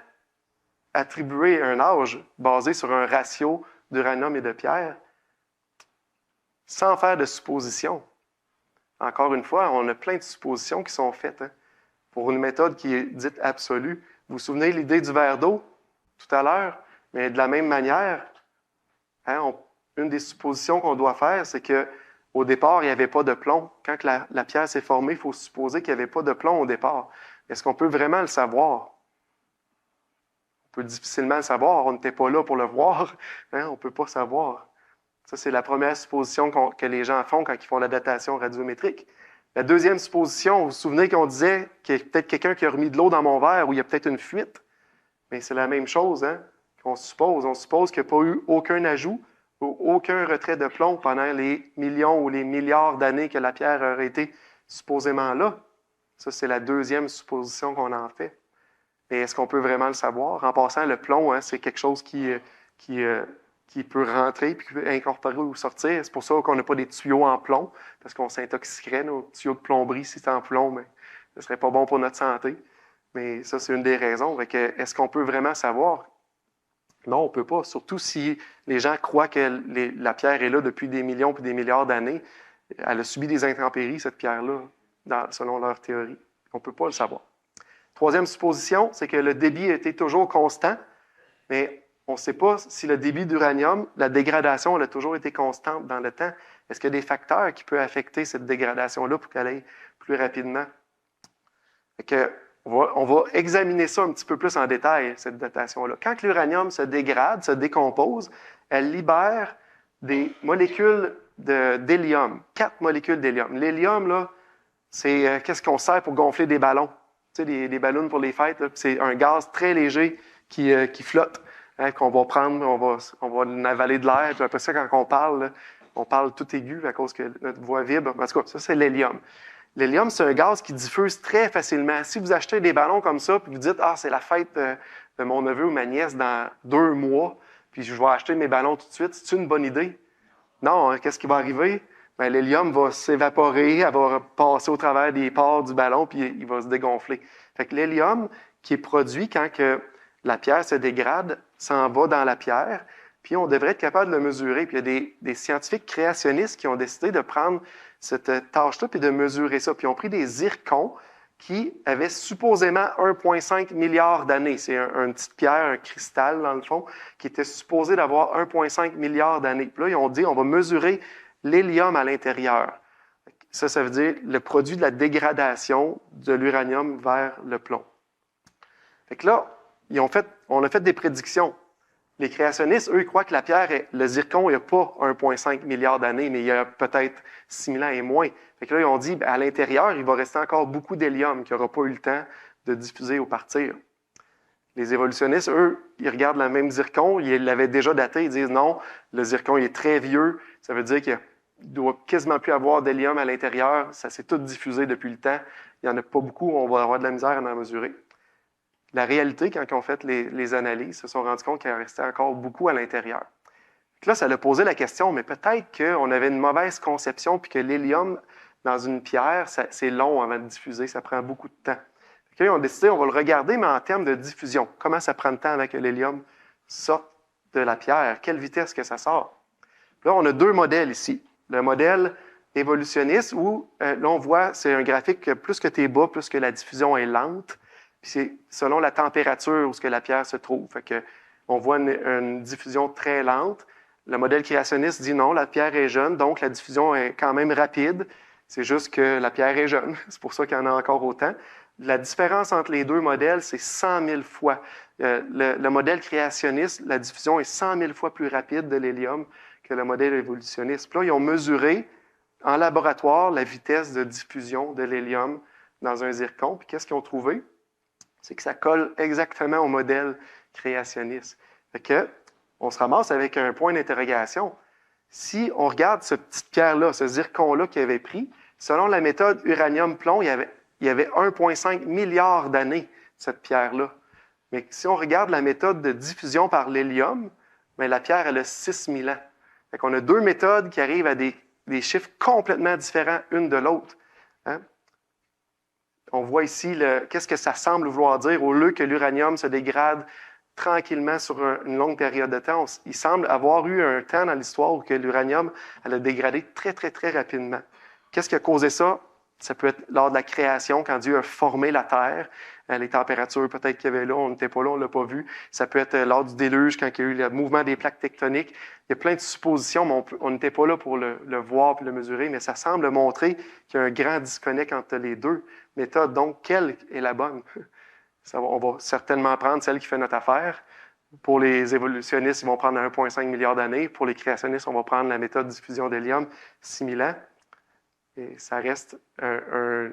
attribuer un âge basé sur un ratio d'uranium et de pierre sans faire de suppositions? Encore une fois, on a plein de suppositions qui sont faites pour une méthode qui est dite absolue. Vous vous souvenez de l'idée du verre d'eau tout à l'heure? Mais de la même manière, une des suppositions qu'on doit faire, c'est qu'au départ, il n'y avait pas de plomb. Quand la pierre s'est formée, il faut supposer qu'il n'y avait pas de plomb au départ. Est-ce qu'on peut vraiment le savoir? On peut difficilement le savoir. On n'était pas là pour le voir. On ne peut pas savoir. Ça, c'est la première supposition que les gens font quand ils font la datation radiométrique. La deuxième supposition, vous vous souvenez qu'on disait qu'il y a peut-être quelqu'un qui a remis de l'eau dans mon verre ou il y a peut-être une fuite. Mais c'est la même chose qu'on suppose. On suppose qu'il n'y a pas eu aucun ajout ou aucun retrait de plomb pendant les millions ou les milliards d'années que la pierre aurait été supposément là. Ça, c'est la deuxième supposition qu'on en fait. Mais est-ce qu'on peut vraiment le savoir? En passant, le plomb, c'est quelque chose qui peut rentrer puis qui peut incorporer ou sortir. C'est pour ça qu'on n'a pas des tuyaux en plomb, parce qu'on s'intoxiquerait. Nos tuyaux de plomberie, si c'est en plomb, mais ce ne serait pas bon pour notre santé. Mais ça, c'est une des raisons. Est-ce qu'on peut vraiment savoir? Non, on ne peut pas. Surtout si les gens croient que la pierre est là depuis des millions et des milliards d'années. Elle a subi des intempéries, cette pierre-là, selon leur théorie. On ne peut pas le savoir. Troisième supposition, c'est que le débit a été toujours constant, mais on ne sait pas si le débit d'uranium, la dégradation, elle a toujours été constante dans le temps. Est-ce qu'il y a des facteurs qui peuvent affecter cette dégradation-là pour qu'elle aille plus rapidement? On va examiner ça un petit peu plus en détail, cette datation-là. Quand l'uranium se dégrade, se décompose, elle libère des molécules d'hélium, 4 molécules d'hélium. L'hélium, là, c'est qu'est-ce qu'on sert pour gonfler des ballons? Tu sais, des ballons pour les fêtes, là, c'est un gaz très léger qui flotte. hein, qu'on va prendre, on va avaler de l'air, puis après ça, quand on parle tout aigu à cause que notre voix vibre. En tout cas, ça, c'est l'hélium. L'hélium, c'est un gaz qui diffuse très facilement. Si vous achetez des ballons comme ça, puis vous dites « Ah, c'est la fête de mon neveu ou ma nièce dans 2 mois, puis je vais acheter mes ballons tout de suite. » C'est une bonne idée? Non, hein, qu'est-ce qui va arriver? Ben, l'hélium va s'évaporer, elle va passer au travers des pores du ballon, puis il va se dégonfler. Fait que l'hélium qui est produit quand que la pierre se dégrade s'en va dans la pierre, puis on devrait être capable de le mesurer. Puis il y a des scientifiques créationnistes qui ont décidé de prendre cette tâche-là puis de mesurer ça. Puis ils ont pris des zircons qui avaient supposément 1,5 milliard d'années. C'est une petite pierre, un cristal dans le fond, qui était supposé d'avoir 1,5 milliard d'années. Puis là, ils ont dit, on va mesurer l'hélium à l'intérieur. Ça veut dire le produit de la dégradation de l'uranium vers le plomb. Fait que là, on a fait des prédictions. Les créationnistes, eux, ils croient que la pierre, le zircon, il n'y a pas 1,5 milliard d'années, mais il y a peut-être 6 000 ans et moins. Fait que là, ils ont dit, à l'intérieur, il va rester encore beaucoup d'hélium qui n'aura pas eu le temps de diffuser ou partir. Les évolutionnistes, eux, ils regardent le même zircon, ils l'avaient déjà daté, ils disent non, le zircon il est très vieux, ça veut dire qu'il ne doit quasiment plus avoir d'hélium à l'intérieur, ça s'est tout diffusé depuis le temps, il n'y en a pas beaucoup, on va avoir de la misère à en mesurer. La réalité, quand ils ont fait les analyses, ils se sont rendus compte qu'il en restait encore beaucoup à l'intérieur. Là, ça a posé la question, mais peut-être qu'on avait une mauvaise conception puis que l'hélium dans une pierre, c'est long avant de diffuser, ça prend beaucoup de temps. Là, ils ont décidé, on va le regarder, mais en termes de diffusion. Comment ça prend de temps avant que l'hélium sorte de la pierre? Quelle vitesse que ça sort? Là, on a 2 modèles ici. Le modèle évolutionniste où, là, on voit, c'est un graphique que plus que tu es bas, plus que la diffusion est lente. Puis c'est selon la température où ce que la pierre se trouve. Fait que on voit une diffusion très lente. Le modèle créationniste dit non, la pierre est jeune, donc la diffusion est quand même rapide. C'est juste que la pierre est jeune. C'est pour ça qu'il y en a encore autant. La différence entre les 2 modèles, c'est 100 000 fois. Le modèle créationniste, la diffusion est 100 000 fois plus rapide de l'hélium que le modèle évolutionniste. Puis là, ils ont mesuré en laboratoire la vitesse de diffusion de l'hélium dans un zircon. Puis qu'est-ce qu'ils ont trouvé? C'est que ça colle exactement au modèle créationniste. Fait que, on se ramasse avec un point d'interrogation. Si on regarde cette petite pierre-là, ce zircon-là qu'il avait pris, selon la méthode uranium-plomb, il y avait 1,5 milliard d'années, cette pierre-là. Mais si on regarde la méthode de diffusion par l'hélium, bien, la pierre, elle a 6 000 ans. Fait qu'on a 2 méthodes qui arrivent à des chiffres complètement différents une de l'autre. Hein? On voit ici qu'est-ce que ça semble vouloir dire. Au lieu que l'uranium se dégrade tranquillement sur une longue période de temps, il semble avoir eu un temps dans l'histoire où que l'uranium a dégradé très, très, très rapidement. Qu'est-ce qui a causé ça? Ça peut être lors de la création, quand Dieu a formé la terre, les températures peut-être qu'il y avait là, on n'était pas là, on ne l'a pas vu. Ça peut être lors du déluge, quand il y a eu le mouvement des plaques tectoniques. Il y a plein de suppositions, mais on n'était pas là pour le voir et le mesurer, mais ça semble montrer qu'il y a un grand disconnect entre les 2 méthodes. Donc, quelle est la bonne? On va certainement prendre celle qui fait notre affaire. Pour les évolutionnistes, ils vont prendre 1,5 milliard d'années. Pour les créationnistes, on va prendre la méthode de diffusion d'hélium, 6 000 ans. Et ça reste un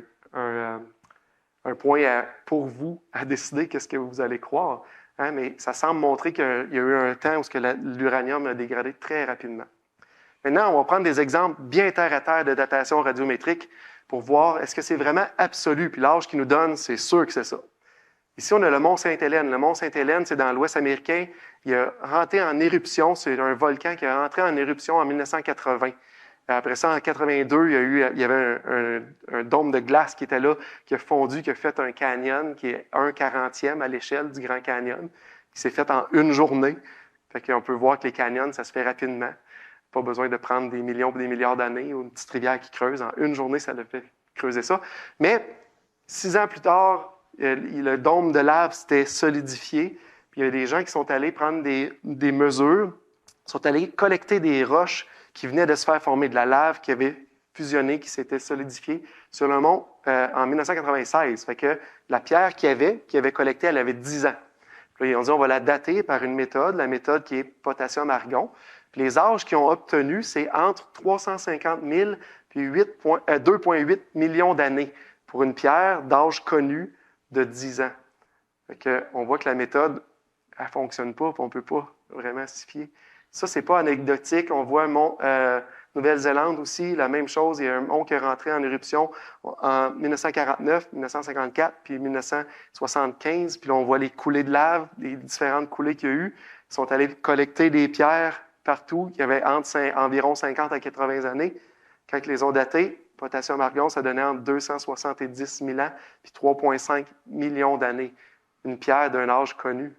point pour vous à décider qu'est-ce que vous allez croire. Hein? Mais ça semble montrer qu'il y a eu un temps où l'uranium a dégradé très rapidement. Maintenant, on va prendre des exemples bien terre-à-terre de datation radiométrique pour voir est-ce que c'est vraiment absolu. Puis l'âge qu'il nous donne, c'est sûr que c'est ça. Ici, on a le mont Sainte-Hélène. Le mont Sainte-Hélène, c'est dans l'Ouest américain. Il a rentré en éruption. C'est un volcan qui a rentré en éruption en 1980. Après ça, en 82, il y avait un dôme de glace qui était là, qui a fondu, qui a fait un canyon qui est 1/40e à l'échelle du Grand Canyon, qui s'est fait en une journée. Fait qu'on peut voir que les canyons, ça se fait rapidement. Pas besoin de prendre des millions ou des milliards d'années ou une petite rivière qui creuse. En une journée, ça le fait creuser ça. Mais 6 ans plus tard, le dôme de lave s'était solidifié. Puis il y a des gens qui sont allés prendre des mesures, sont allés collecter des roches qui venaient de se faire former, de la lave qui avait fusionné, qui s'était solidifiée sur le mont en 1996. Fait que la pierre qu'ils avaient collectée, elle avait 10 ans. Puis là, ils ont dit, on va la dater par une méthode, la méthode qui est potassium-argon. Puis les âges qu'ils ont obtenus, c'est entre 350 000 et 2,8 millions d'années pour une pierre d'âge connu de 10 ans. Fait que, on voit que la méthode elle ne fonctionne pas, puis on ne peut pas vraiment s'y fier. Ça, c'est pas anecdotique. On voit Nouvelle-Zélande aussi, la même chose. Il y a un mont qui est rentré en éruption en 1949, 1954, puis 1975. Puis là, on voit les coulées de lave, les différentes coulées qu'il y a eu. Ils sont allés collecter des pierres partout. Il y avait environ 50 à 80 années. Quand ils les ont datées, potassium-argon, ça donnait entre 270 000 ans puis 3,5 millions d'années. Une pierre d'un âge connu.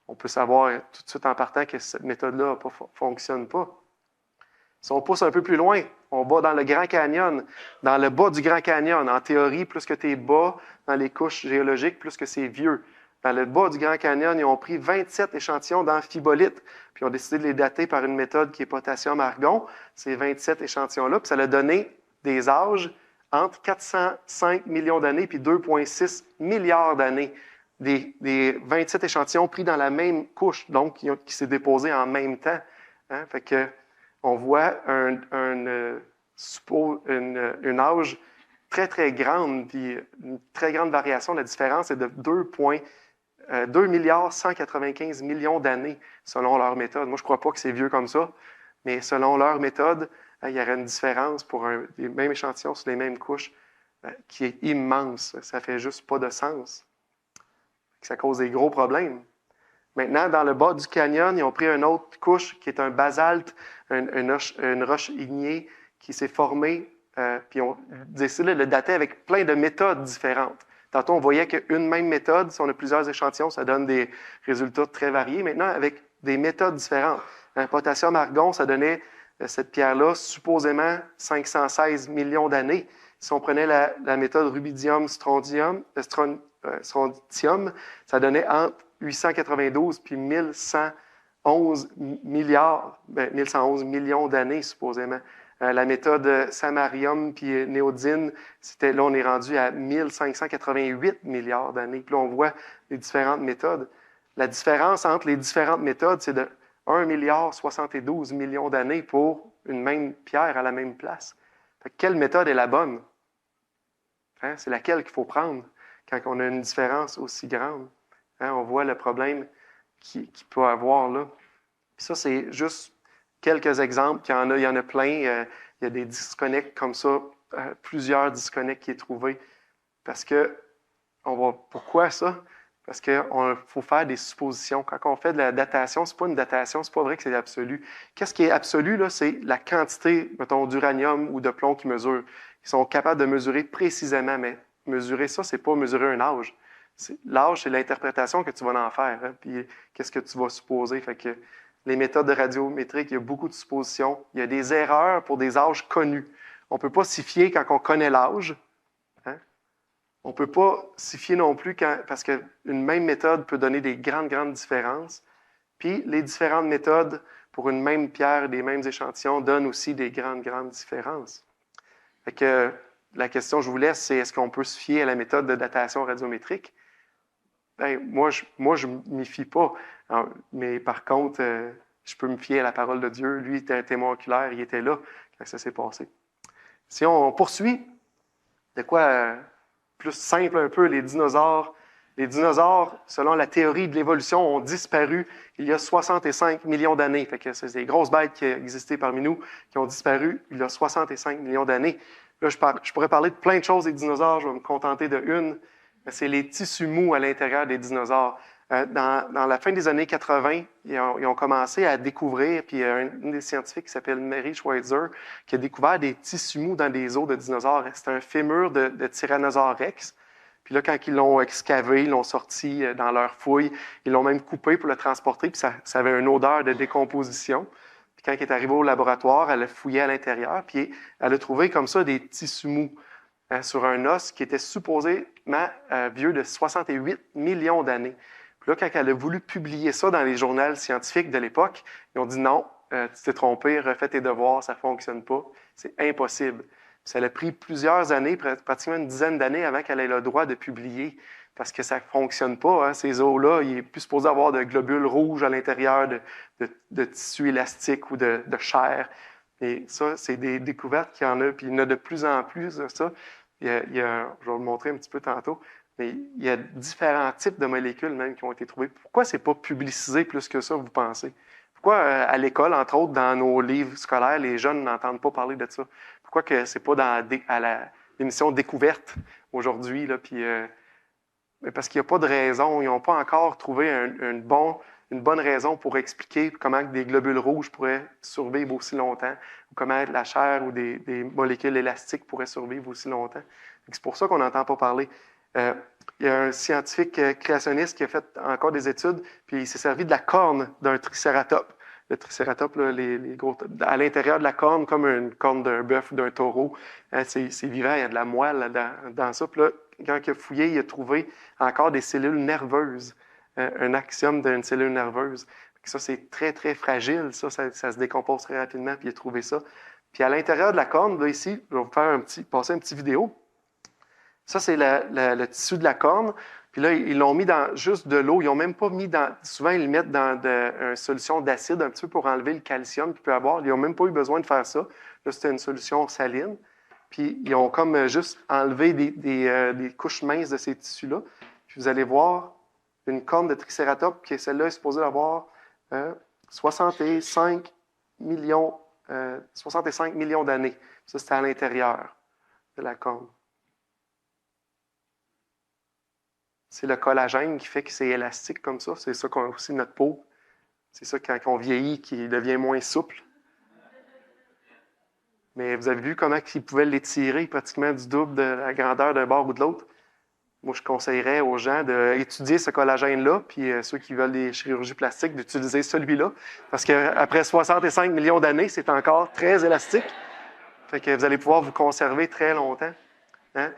On peut savoir tout de suite en partant que cette méthode-là ne fonctionne pas. Si on pousse un peu plus loin, on va dans le Grand Canyon, dans le bas du Grand Canyon. En théorie, plus que tu es bas dans les couches géologiques, plus que c'est vieux. Dans le bas du Grand Canyon, ils ont pris 27 échantillons d'amphibolites, puis ils ont décidé de les dater par une méthode qui est potassium-argon, ces 27 échantillons-là, puis ça a donné des âges entre 405 millions d'années puis 2,6 milliards d'années. Des 27 échantillons pris dans la même couche, donc qui s'est déposé en même temps. Hein? Fait que on voit une âge très, très grande, puis une très grande variation. La différence est de 2 milliards 195 millions d'années selon leur méthode. Moi, je ne crois pas que c'est vieux comme ça, mais selon leur méthode, il y aurait une différence pour les mêmes échantillons sur les mêmes couches qui est immense. Ça ne fait juste pas de sens. Ça cause des gros problèmes. Maintenant, dans le bas du canyon, ils ont pris une autre couche qui est un basalte, une roche ignée qui s'est formée, puis ils ont décidé de le dater avec plein de méthodes différentes. Tantôt, on voyait qu'une même méthode, si on a plusieurs échantillons, ça donne des résultats très variés. Maintenant, avec des méthodes différentes. Un potassium-argon, ça donnait cette pierre-là supposément 516 millions d'années. Si on prenait la méthode rubidium-strontium, ça donnait entre 892 puis 1111 millions d'années, supposément. La méthode samarium puis néodyne, là, on est rendu à 1588 milliards d'années. Puis là, on voit les différentes méthodes. La différence entre les différentes méthodes, c'est de 1 milliard 72 millions d'années pour une même pierre à la même place. Fait que quelle méthode est la bonne? Hein? C'est laquelle qu'il faut prendre quand on a une différence aussi grande? Hein? On voit le problème qu'il peut avoir là. Puis ça, c'est juste quelques exemples. Il y en a plein. Il y a des disconnects comme ça, plusieurs disconnects qui sont trouvés. Parce que, pourquoi ça? Parce qu'il faut faire des suppositions. Quand on fait de la datation, ce n'est pas une datation, ce n'est pas vrai que c'est absolu. Qu'est-ce qui est absolu, là? C'est la quantité, mettons, d'uranium ou de plomb qu'ils mesurent. Ils sont capables de mesurer précisément, mais mesurer ça, ce n'est pas mesurer un âge. L'âge, c'est l'interprétation que tu vas en faire, hein, puis qu'est-ce que tu vas supposer. Fait que les méthodes de radiométrique, il y a beaucoup de suppositions. Il y a des erreurs pour des âges connus. On ne peut pas s'y fier quand on connaît l'âge. Hein? On ne peut pas s'y fier non plus parce qu'une même méthode peut donner des grandes, grandes différences. Puis les différentes méthodes pour une même pierre, des mêmes échantillons, donnent aussi des grandes, grandes différences. Fait que la question que je vous laisse, c'est est-ce qu'on peut se fier à la méthode de datation radiométrique? Ben, moi, je ne m'y fie pas. Alors, mais par contre, je peux me fier à la parole de Dieu. Lui était un témoin oculaire, il était là quand ça s'est passé. Si on poursuit, de quoi plus simple un peu, les dinosaures. Les dinosaures, selon la théorie de l'évolution, ont disparu il y a 65 millions d'années. Fait que c'est des grosses bêtes qui existaient parmi nous, qui ont disparu il y a 65 millions d'années. Là, je pourrais parler de plein de choses des dinosaures, je vais me contenter de une. C'est les tissus mous à l'intérieur des dinosaures. Dans la fin des années 80, ils ont commencé à découvrir, puis il y a une des scientifiques qui s'appelle Mary Schweitzer, qui a découvert des tissus mous dans des os de dinosaures. C'était un fémur de Tyrannosaure rex. Puis là, quand ils l'ont excavé, ils l'ont sorti dans leur fouille, ils l'ont même coupé pour le transporter, puis ça avait une odeur de décomposition. Puis quand elle est arrivée au laboratoire, elle a fouillé à l'intérieur, puis elle a trouvé comme ça des tissus mous sur un os qui était supposément vieux de 68 millions d'années. Puis là, quand elle a voulu publier ça dans les journaux scientifiques de l'époque, ils ont dit non, tu t'es trompé, refais tes devoirs, ça ne fonctionne pas, c'est impossible. Ça a pris plusieurs années, pratiquement une dizaine d'années avant qu'elle ait le droit de publier, parce que ça ne fonctionne pas. Hein, ces os-là, il n'est plus supposé avoir de globules rouges à l'intérieur de tissu élastique ou de chair. Et ça, c'est des découvertes qu'il y en a, puis il y en a de plus en plus de ça. je vais vous le montrer un petit peu tantôt, mais il y a différents types de molécules même qui ont été trouvées. Pourquoi c'est pas publicisé plus que ça, vous pensez? Pourquoi à l'école, entre autres, dans nos livres scolaires, les jeunes n'entendent pas parler de ça? Pourquoi que c'est pas à l'émission Découverte aujourd'hui, là, puis parce qu'il n'y a pas de raison. Ils n'ont pas encore trouvé une bonne raison pour expliquer comment des globules rouges pourraient survivre aussi longtemps, ou comment la chair ou des molécules élastiques pourraient survivre aussi longtemps. C'est pour ça qu'on n'entend pas parler. Il y a un scientifique créationniste qui a fait encore des études, puis il s'est servi de la corne d'un tricératops. Le tricératops, là, à l'intérieur de la corne, comme une corne d'un bœuf ou d'un taureau, hein, c'est vivant, il y a de la moelle dans ça. Puis là, quand il a fouillé, il a trouvé encore des cellules nerveuses, un axiome d'une cellule nerveuse. Ça, c'est très, très fragile. Ça se décompose très rapidement, puis il a trouvé ça. Puis à l'intérieur de la corne, là, ici, je vais vous faire passer une petite vidéo. Ça, c'est le tissu de la corne. Puis là, ils l'ont mis dans juste de l'eau. Ils n'ont même pas mis dans... Souvent, ils le mettent dans une solution d'acide un petit peu pour enlever le calcium qu'il peut avoir. Ils n'ont même pas eu besoin de faire ça. Là, c'était une solution saline. Puis, ils ont comme juste enlevé des couches minces de ces tissus-là. Puis, vous allez voir une corne de tricératops qui, celle-là, est supposée avoir 65 millions d'années. Ça, c'était à l'intérieur de la corne. C'est le collagène qui fait que c'est élastique comme ça. C'est ça qu'on a aussi notre peau. C'est ça, quand on vieillit, qui devient moins souple. Mais vous avez vu comment ils pouvaient l'étirer pratiquement du double de la grandeur d'un bord ou de l'autre? Moi, je conseillerais aux gens d'étudier ce collagène-là, puis ceux qui veulent des chirurgies plastiques, d'utiliser celui-là. Parce qu'après 65 millions d'années, c'est encore très élastique. Fait que vous allez pouvoir vous conserver très longtemps. Hein?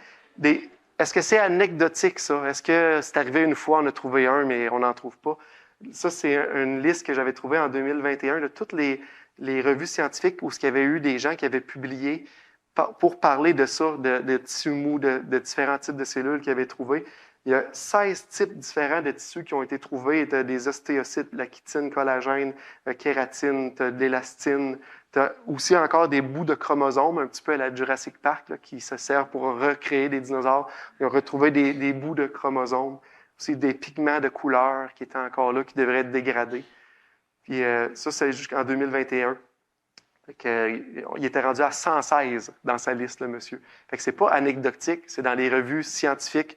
Est-ce que c'est anecdotique, ça? Est-ce que c'est arrivé une fois, on a trouvé un, mais on n'en trouve pas? Ça, c'est une liste que j'avais trouvée en 2021 de toutes les revues scientifiques où il y avait eu des gens qui avaient publié pour parler de ça, de tissus mous, de différents types de cellules qu'ils avaient trouvés. Il y a 16 types différents de tissus qui ont été trouvés. Tu as des ostéocytes, la chitine, collagène, kératine, tu as de l'élastine. Tu as aussi encore des bouts de chromosomes, un petit peu à la Jurassic Park, là, qui se servent pour recréer des dinosaures. Ils ont retrouvé des bouts de chromosomes. Aussi des pigments de couleur qui étaient encore là, qui devraient être dégradés. Puis ça, c'est jusqu'en 2021. Il était rendu à 116 dans sa liste, le monsieur. Fait que c'est pas anecdotique, c'est dans les revues scientifiques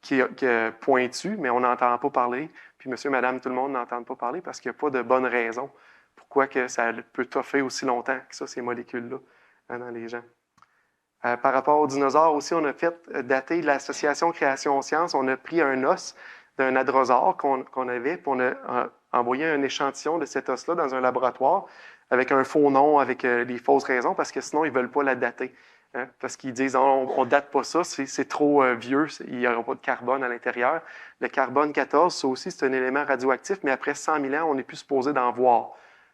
qui pointues, mais on n'entend pas parler. Puis monsieur, madame, tout le monde n'entend pas parler parce qu'il n'y a pas de bonne raison pourquoi que ça peut toffer aussi longtemps que ça, ces molécules-là, dans les gens. Par rapport aux dinosaures aussi, on a fait dater l'association Création-Sciences. On a pris un os d'un hadrosaure qu'on avait, puis on a envoyé un échantillon de cet os-là dans un laboratoire avec un faux nom, avec des fausses raisons, parce que sinon, ils ne veulent pas la dater. Hein, parce qu'ils disent, on ne date pas ça, c'est trop vieux, il n'y aura pas de carbone à l'intérieur. Le carbone 14, ça aussi, c'est un élément radioactif, mais après 100 000 ans, on n'est plus supposé d'en voir.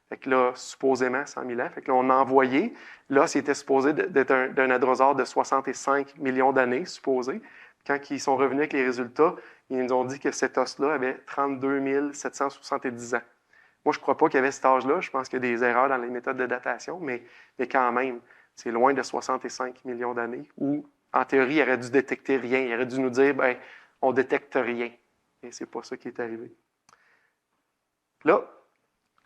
Fait que là, supposément, 100 000 ans. Fait que là, on a envoyé. Là, c'était supposé d'être d'un hadrosaure de 65 millions d'années, supposé. Quand ils sont revenus avec les résultats, ils nous ont dit que cet os-là avait 32 770 ans. Moi, je ne crois pas qu'il y avait cet âge-là. Je pense qu'il y a des erreurs dans les méthodes de datation, mais quand même, c'est loin de 65 millions d'années où, en théorie, il aurait dû détecter rien. Il aurait dû nous dire, ben, on ne détecte rien. Et c'est pas ça qui est arrivé. Là,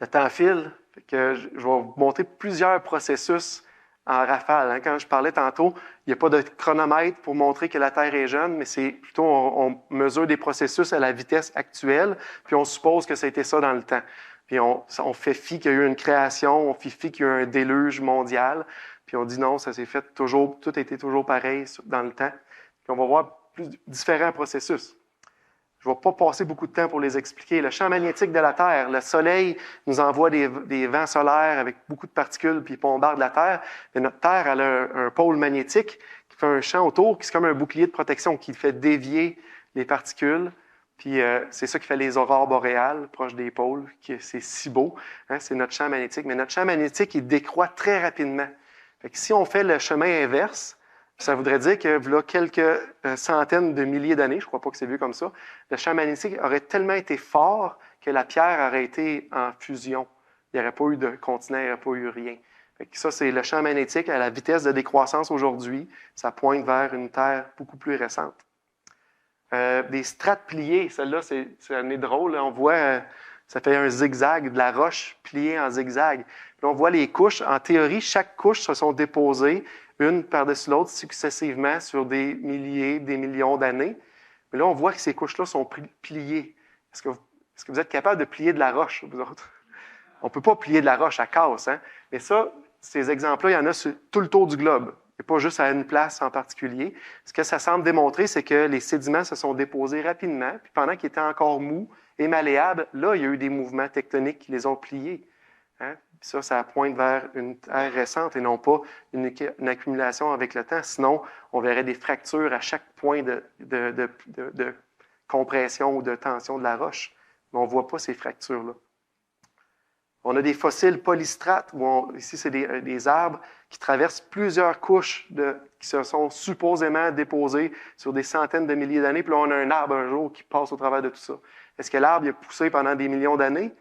le temps file. Fait que je vais vous montrer plusieurs processus en rafale. Hein. Quand je parlais tantôt, il n'y a pas de chronomètre pour montrer que la Terre est jeune, mais c'est plutôt on mesure des processus à la vitesse actuelle, puis on suppose que ça a été ça dans le temps. Puis on fait fi qu'il y a eu une création, on fait fi qu'il y a eu un déluge mondial, puis on dit non, ça s'est fait toujours, tout a été toujours pareil dans le temps. Puis on va voir différents processus. Je ne vais pas passer beaucoup de temps pour les expliquer. Le champ magnétique de la Terre, le Soleil nous envoie des vents solaires avec beaucoup de particules, puis il bombarde la Terre. Mais notre Terre, elle a un pôle magnétique qui fait un champ autour, qui est comme un bouclier de protection qui fait dévier les particules. Puis c'est ça qui fait les aurores boréales, proches des pôles, c'est si beau. Hein, c'est notre champ magnétique. Mais notre champ magnétique, il décroît très rapidement. Fait que si on fait le chemin inverse, ça voudrait dire que là, quelques centaines de milliers d'années, je ne crois pas que c'est vu comme ça, le champ magnétique aurait tellement été fort que la pierre aurait été en fusion. Il n'y aurait pas eu de continent, il n'y aurait pas eu rien. Fait que ça, c'est le champ magnétique à la vitesse de décroissance aujourd'hui. Ça pointe vers une Terre beaucoup plus récente. Des strates pliées, celle-là, c'est drôle. Là. On voit, ça fait un zigzag, de la roche pliée en zigzag. Puis on voit les couches. En théorie, chaque couche se sont déposées une par-dessus l'autre successivement sur des milliers, des millions d'années. Mais là, on voit que ces couches-là sont pliées. Est-ce que vous êtes capable de plier de la roche, vous autres? On ne peut pas plier de la roche à casse, hein? Mais ça, ces exemples-là, il y en a sur tout le tour du globe. Et pas juste à une place en particulier. Ce que ça semble démontrer, c'est que les sédiments se sont déposés rapidement, puis pendant qu'ils étaient encore mous et malléables, là, il y a eu des mouvements tectoniques qui les ont pliés. Hein? Puis ça pointe vers une Terre récente et non pas une accumulation avec le temps. Sinon, on verrait des fractures à chaque point de compression ou de tension de la roche. Mais on ne voit pas ces fractures-là. On a des fossiles polystrates, ici, c'est des arbres qui traversent plusieurs couches qui se sont supposément déposées sur des centaines de milliers d'années. Puis là, on a un arbre un jour qui passe au travers de tout ça. Est-ce que l'arbre a poussé pendant des millions d'années?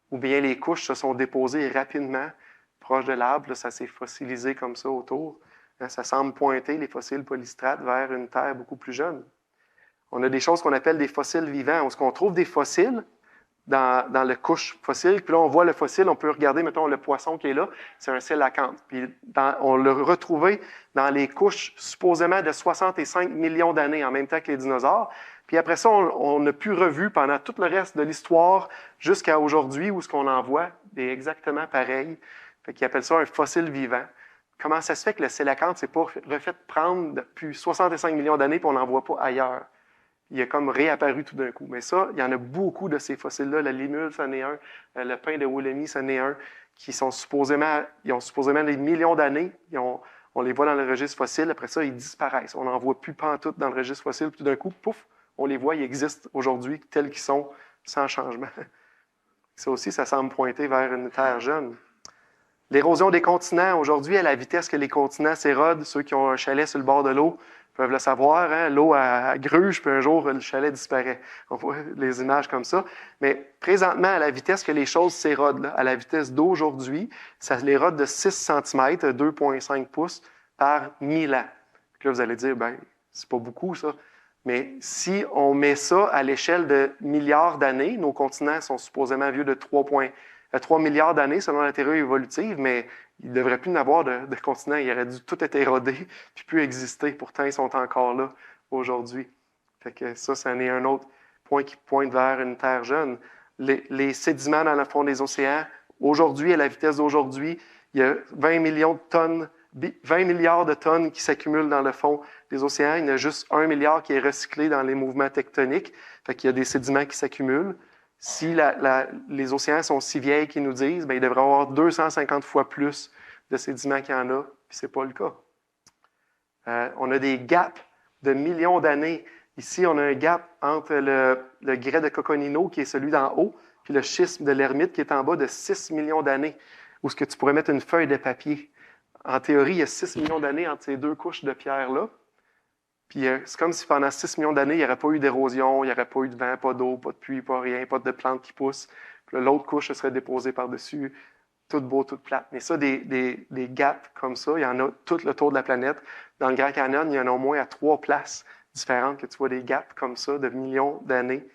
Ou bien les couches se sont déposées rapidement proche de l'arbre? Là, ça s'est fossilisé comme ça autour. Ça semble pointer, les fossiles polystrates, vers une Terre beaucoup plus jeune. On a des choses qu'on appelle des fossiles vivants. Où on trouve des fossiles dans la couche fossile. Puis là, on voit le fossile, on peut regarder, mettons, le poisson qui est là, c'est un coélacanthe. Puis on l'a retrouvé dans les couches supposément de 65 millions d'années, en même temps que les dinosaures. Puis après ça, on n'a plus revu pendant tout le reste de l'histoire jusqu'à aujourd'hui où ce qu'on en voit est exactement pareil. Fait qu'ils appellent ça un fossile vivant. Comment ça se fait que le coélacanthe ne s'est pas refait prendre depuis 65 millions d'années et on n'en voit pas ailleurs? Il a comme réapparu tout d'un coup. Mais ça, il y en a beaucoup de ces fossiles-là. La limule, c'en est un. Le pin de Wollemi, c'en est un. Ils ont supposément des millions d'années. On les voit dans le registre fossile. Après ça, ils disparaissent. On n'en voit plus pantoute dans le registre fossile. Puis tout d'un coup, pouf, on les voit, ils existent aujourd'hui tels qu'ils sont, sans changement. Ça aussi, ça semble pointer vers une Terre jeune. L'érosion des continents, aujourd'hui, à la vitesse que les continents s'érodent, ceux qui ont un chalet sur le bord de l'eau peuvent le savoir, hein? L'eau à gruge, puis un jour, le chalet disparaît. On voit les images comme ça. Mais présentement, à la vitesse que les choses s'érodent, à la vitesse d'aujourd'hui, ça l'érode de 6 cm, 2,5 pouces, par 1000 ans. Puis là, vous allez dire, ben, c'est pas beaucoup, ça. Mais si on met ça à l'échelle de milliards d'années, nos continents sont supposément vieux de 3 milliards d'années selon la théorie évolutive, mais il ne devrait plus y avoir de continents. Il aurait dû tout être érodé puis plus exister. Pourtant, ils sont encore là aujourd'hui. Fait que ça en est un autre point qui pointe vers une Terre jeune. Les sédiments dans le fond des océans, aujourd'hui, à la vitesse d'aujourd'hui, il y a 20 milliards de tonnes qui s'accumulent dans le fond des océans. Il y en a juste 1 milliard qui est recyclé dans les mouvements tectoniques. Fait qu'il y a des sédiments qui s'accumulent. Si les océans sont si vieilles qu'ils nous disent, bien, il devrait y avoir 250 fois plus de sédiments qu'il y en a, puis ce n'est pas le cas. On a des gaps de millions d'années. Ici, on a un gap entre le grès de Coconino, qui est celui d'en haut, puis le schisme de l'Hermite, qui est en bas de 6 millions d'années, où ce que tu pourrais mettre une feuille de papier. En théorie, il y a 6 millions d'années entre ces deux couches de pierre-là. Puis c'est comme si pendant 6 millions d'années, il n'y aurait pas eu d'érosion, il n'y aurait pas eu de vent, pas d'eau, pas de pluie, pas rien, pas de plantes qui poussent. Puis l'autre couche se serait déposée par-dessus, toute beau, toute plate. Mais ça, des gaps comme ça, il y en a tout le tour de la planète. Dans le Grand Canyon, il y en a au moins à 3 places différentes que tu vois des gaps comme ça de millions d'années.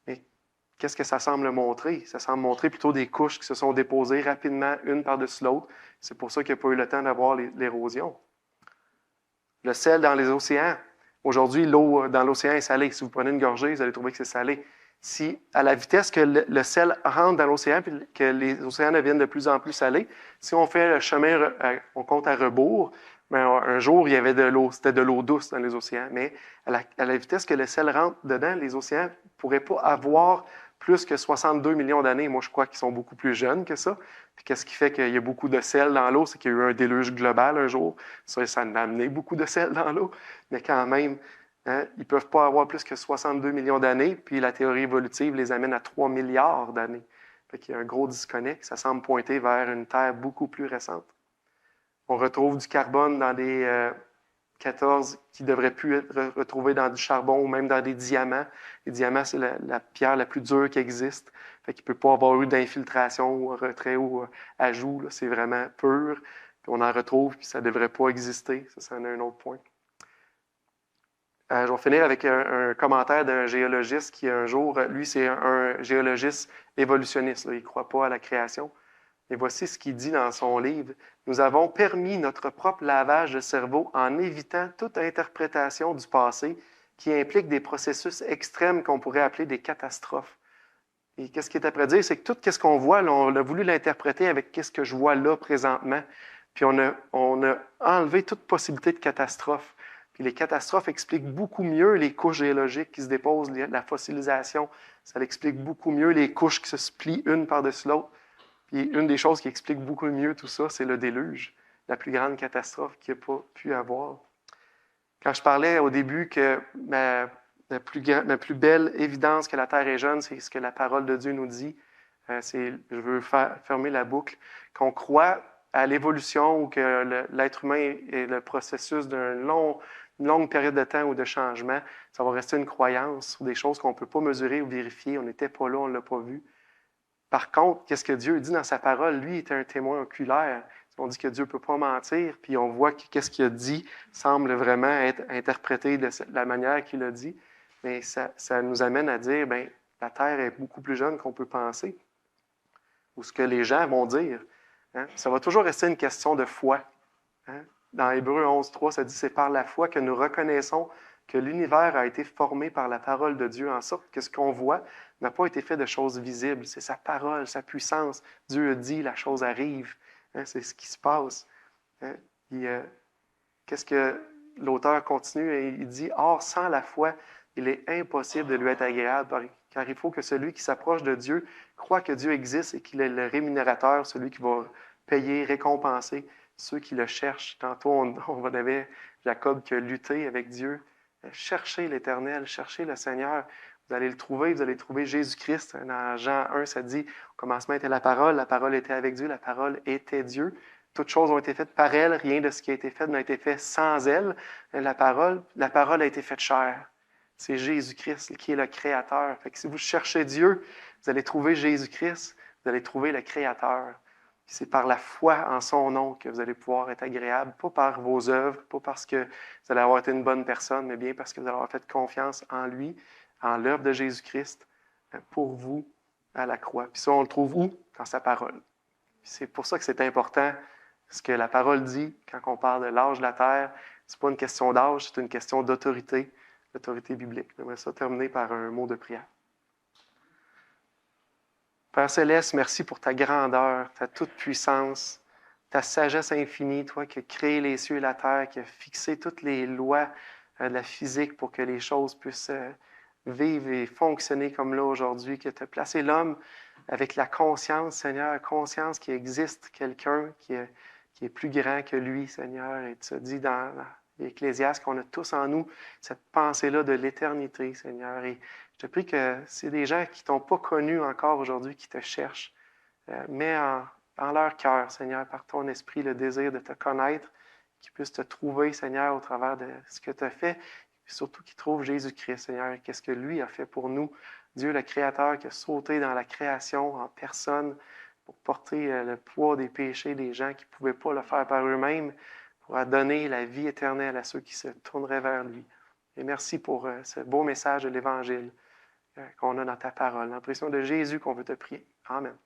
Mais qu'est-ce que ça semble montrer? Ça semble montrer plutôt des couches qui se sont déposées rapidement, une par-dessus l'autre. C'est pour ça qu'il n'y a pas eu le temps d'avoir l'érosion. Le sel dans les océans. Aujourd'hui, l'eau dans l'océan est salée. Si vous prenez une gorgée, vous allez trouver que c'est salé. Si, à la vitesse que le sel rentre dans l'océan et que les océans deviennent de plus en plus salés, si on fait le chemin, on compte à rebours, bien, un jour, il y avait de l'eau, c'était de l'eau douce dans les océans. Mais à la vitesse que le sel rentre dedans, les océans ne pourraient pas avoir plus que 62 millions d'années. Moi, je crois qu'ils sont beaucoup plus jeunes que ça. Puis qu'est-ce qui fait qu'il y a beaucoup de sel dans l'eau? C'est qu'il y a eu un déluge global un jour. Ça a amené beaucoup de sel dans l'eau. Mais quand même, hein, ils ne peuvent pas avoir plus que 62 millions d'années. Puis la théorie évolutive les amène à 3 milliards d'années. Fait qu'il y a un gros disconnect. Ça semble pointer vers une Terre beaucoup plus récente. On retrouve du carbone dans 14 qui ne devraient plus être retrouvés dans du charbon ou même dans des diamants. Les diamants, c'est la pierre la plus dure qui existe. Fait qu'il ne peut pas avoir eu d'infiltration ou retrait ou ajout. Là. C'est vraiment pur. Puis on en retrouve, puis ça ne devrait pas exister. Ça, c'en est un autre point. Je vais finir avec un commentaire d'un géologiste qui, un jour, lui, c'est un géologiste évolutionniste. Là. Il ne croit pas à la création. Et voici ce qu'il dit dans son livre. Nous avons permis notre propre lavage de cerveau en évitant toute interprétation du passé qui implique des processus extrêmes qu'on pourrait appeler des catastrophes. Et qu'est-ce qu'il est après dire? C'est que tout ce qu'on voit, là, on a voulu l'interpréter avec ce que je vois là présentement. Puis on a enlevé toute possibilité de catastrophe. Puis les catastrophes expliquent beaucoup mieux les couches géologiques qui se déposent, la fossilisation. Ça explique beaucoup mieux les couches qui se splient une par-dessus l'autre. Puis une des choses qui explique beaucoup mieux tout ça, c'est le déluge, la plus grande catastrophe qu'il n'y a pas pu avoir. Quand je parlais au début que la plus belle évidence que la Terre est jeune, c'est ce que la parole de Dieu nous dit. Je veux fermer la boucle, qu'on croit à l'évolution ou que l'être humain est le processus d'une longue période de temps ou de changement. Ça va rester une croyance sur des choses qu'on ne peut pas mesurer ou vérifier. On n'était pas là, on ne l'a pas vu. Par contre, qu'est-ce que Dieu dit dans sa parole? Lui était un témoin oculaire. On dit que Dieu ne peut pas mentir, puis on voit que qu'est-ce qu'il a dit semble vraiment être interprété de la manière qu'il a dit. Mais ça nous amène à dire, bien, la Terre est beaucoup plus jeune qu'on peut penser, ou ce que les gens vont dire. Hein? Ça va toujours rester une question de foi. Hein? Dans Hébreux 11.3, ça dit, c'est par la foi que nous reconnaissons que l'univers a été formé par la parole de Dieu, en sorte que ce qu'on voit n'a pas été fait de choses visibles. C'est sa parole, sa puissance. Dieu a dit, la chose arrive. Hein, c'est ce qui se passe. Hein? Qu'est-ce que l'auteur continue et il dit, « Or, sans la foi, il est impossible de lui être agréable, car il faut que celui qui s'approche de Dieu croit que Dieu existe et qu'il est le rémunérateur, celui qui va payer, récompenser ceux qui le cherchent. » Tantôt, on avait Jacob qui a lutté avec Dieu. Cherchez l'Éternel, cherchez le Seigneur. Vous allez le trouver, vous allez trouver Jésus-Christ. Dans Jean 1, ça dit, au commencement était la parole était avec Dieu, la parole était Dieu. Toutes choses ont été faites par elle, rien de ce qui a été fait n'a été fait sans elle. La parole a été faite chair. C'est Jésus-Christ qui est le Créateur. Fait que si vous cherchez Dieu, vous allez trouver Jésus-Christ, vous allez trouver le Créateur. C'est par la foi en son nom que vous allez pouvoir être agréable, pas par vos œuvres, pas parce que vous allez avoir été une bonne personne, mais bien parce que vous allez avoir fait confiance en lui, en l'œuvre de Jésus-Christ, pour vous, à la croix. Puis ça, on le trouve où? Dans sa parole. Puis c'est pour ça que c'est important, ce que la parole dit, quand on parle de l'âge de la terre, c'est pas une question d'âge, c'est une question d'autorité, l'autorité biblique. J'aimerais ça terminer par un mot de prière. Père Céleste, merci pour ta grandeur, ta toute-puissance, ta sagesse infinie, toi qui as créé les cieux et la terre, qui as fixé toutes les lois de la physique pour que les choses puissent vivre et fonctionner comme là aujourd'hui, que tu as placé l'homme avec la conscience, Seigneur, conscience qu'il existe quelqu'un qui est plus grand que lui, Seigneur. Et tu as dit dans l'Ecclésiaste qu'on a tous en nous cette pensée-là de l'éternité, Seigneur. Et je te prie que c'est des gens qui ne t'ont pas connu encore aujourd'hui, qui te cherchent. Mets en leur cœur, Seigneur, par ton esprit, le désir de te connaître, qu'ils puissent te trouver, Seigneur, au travers de ce que tu as fait, et surtout qu'ils trouvent Jésus-Christ, Seigneur, qu'est-ce que lui a fait pour nous. Dieu, le Créateur, qui a sauté dans la création en personne pour porter le poids des péchés des gens qui ne pouvaient pas le faire par eux-mêmes, pour donner la vie éternelle à ceux qui se tourneraient vers lui. Et merci pour ce beau message de l'Évangile qu'on a dans ta parole. L'impression de Jésus qu'on veut te prier. Amen.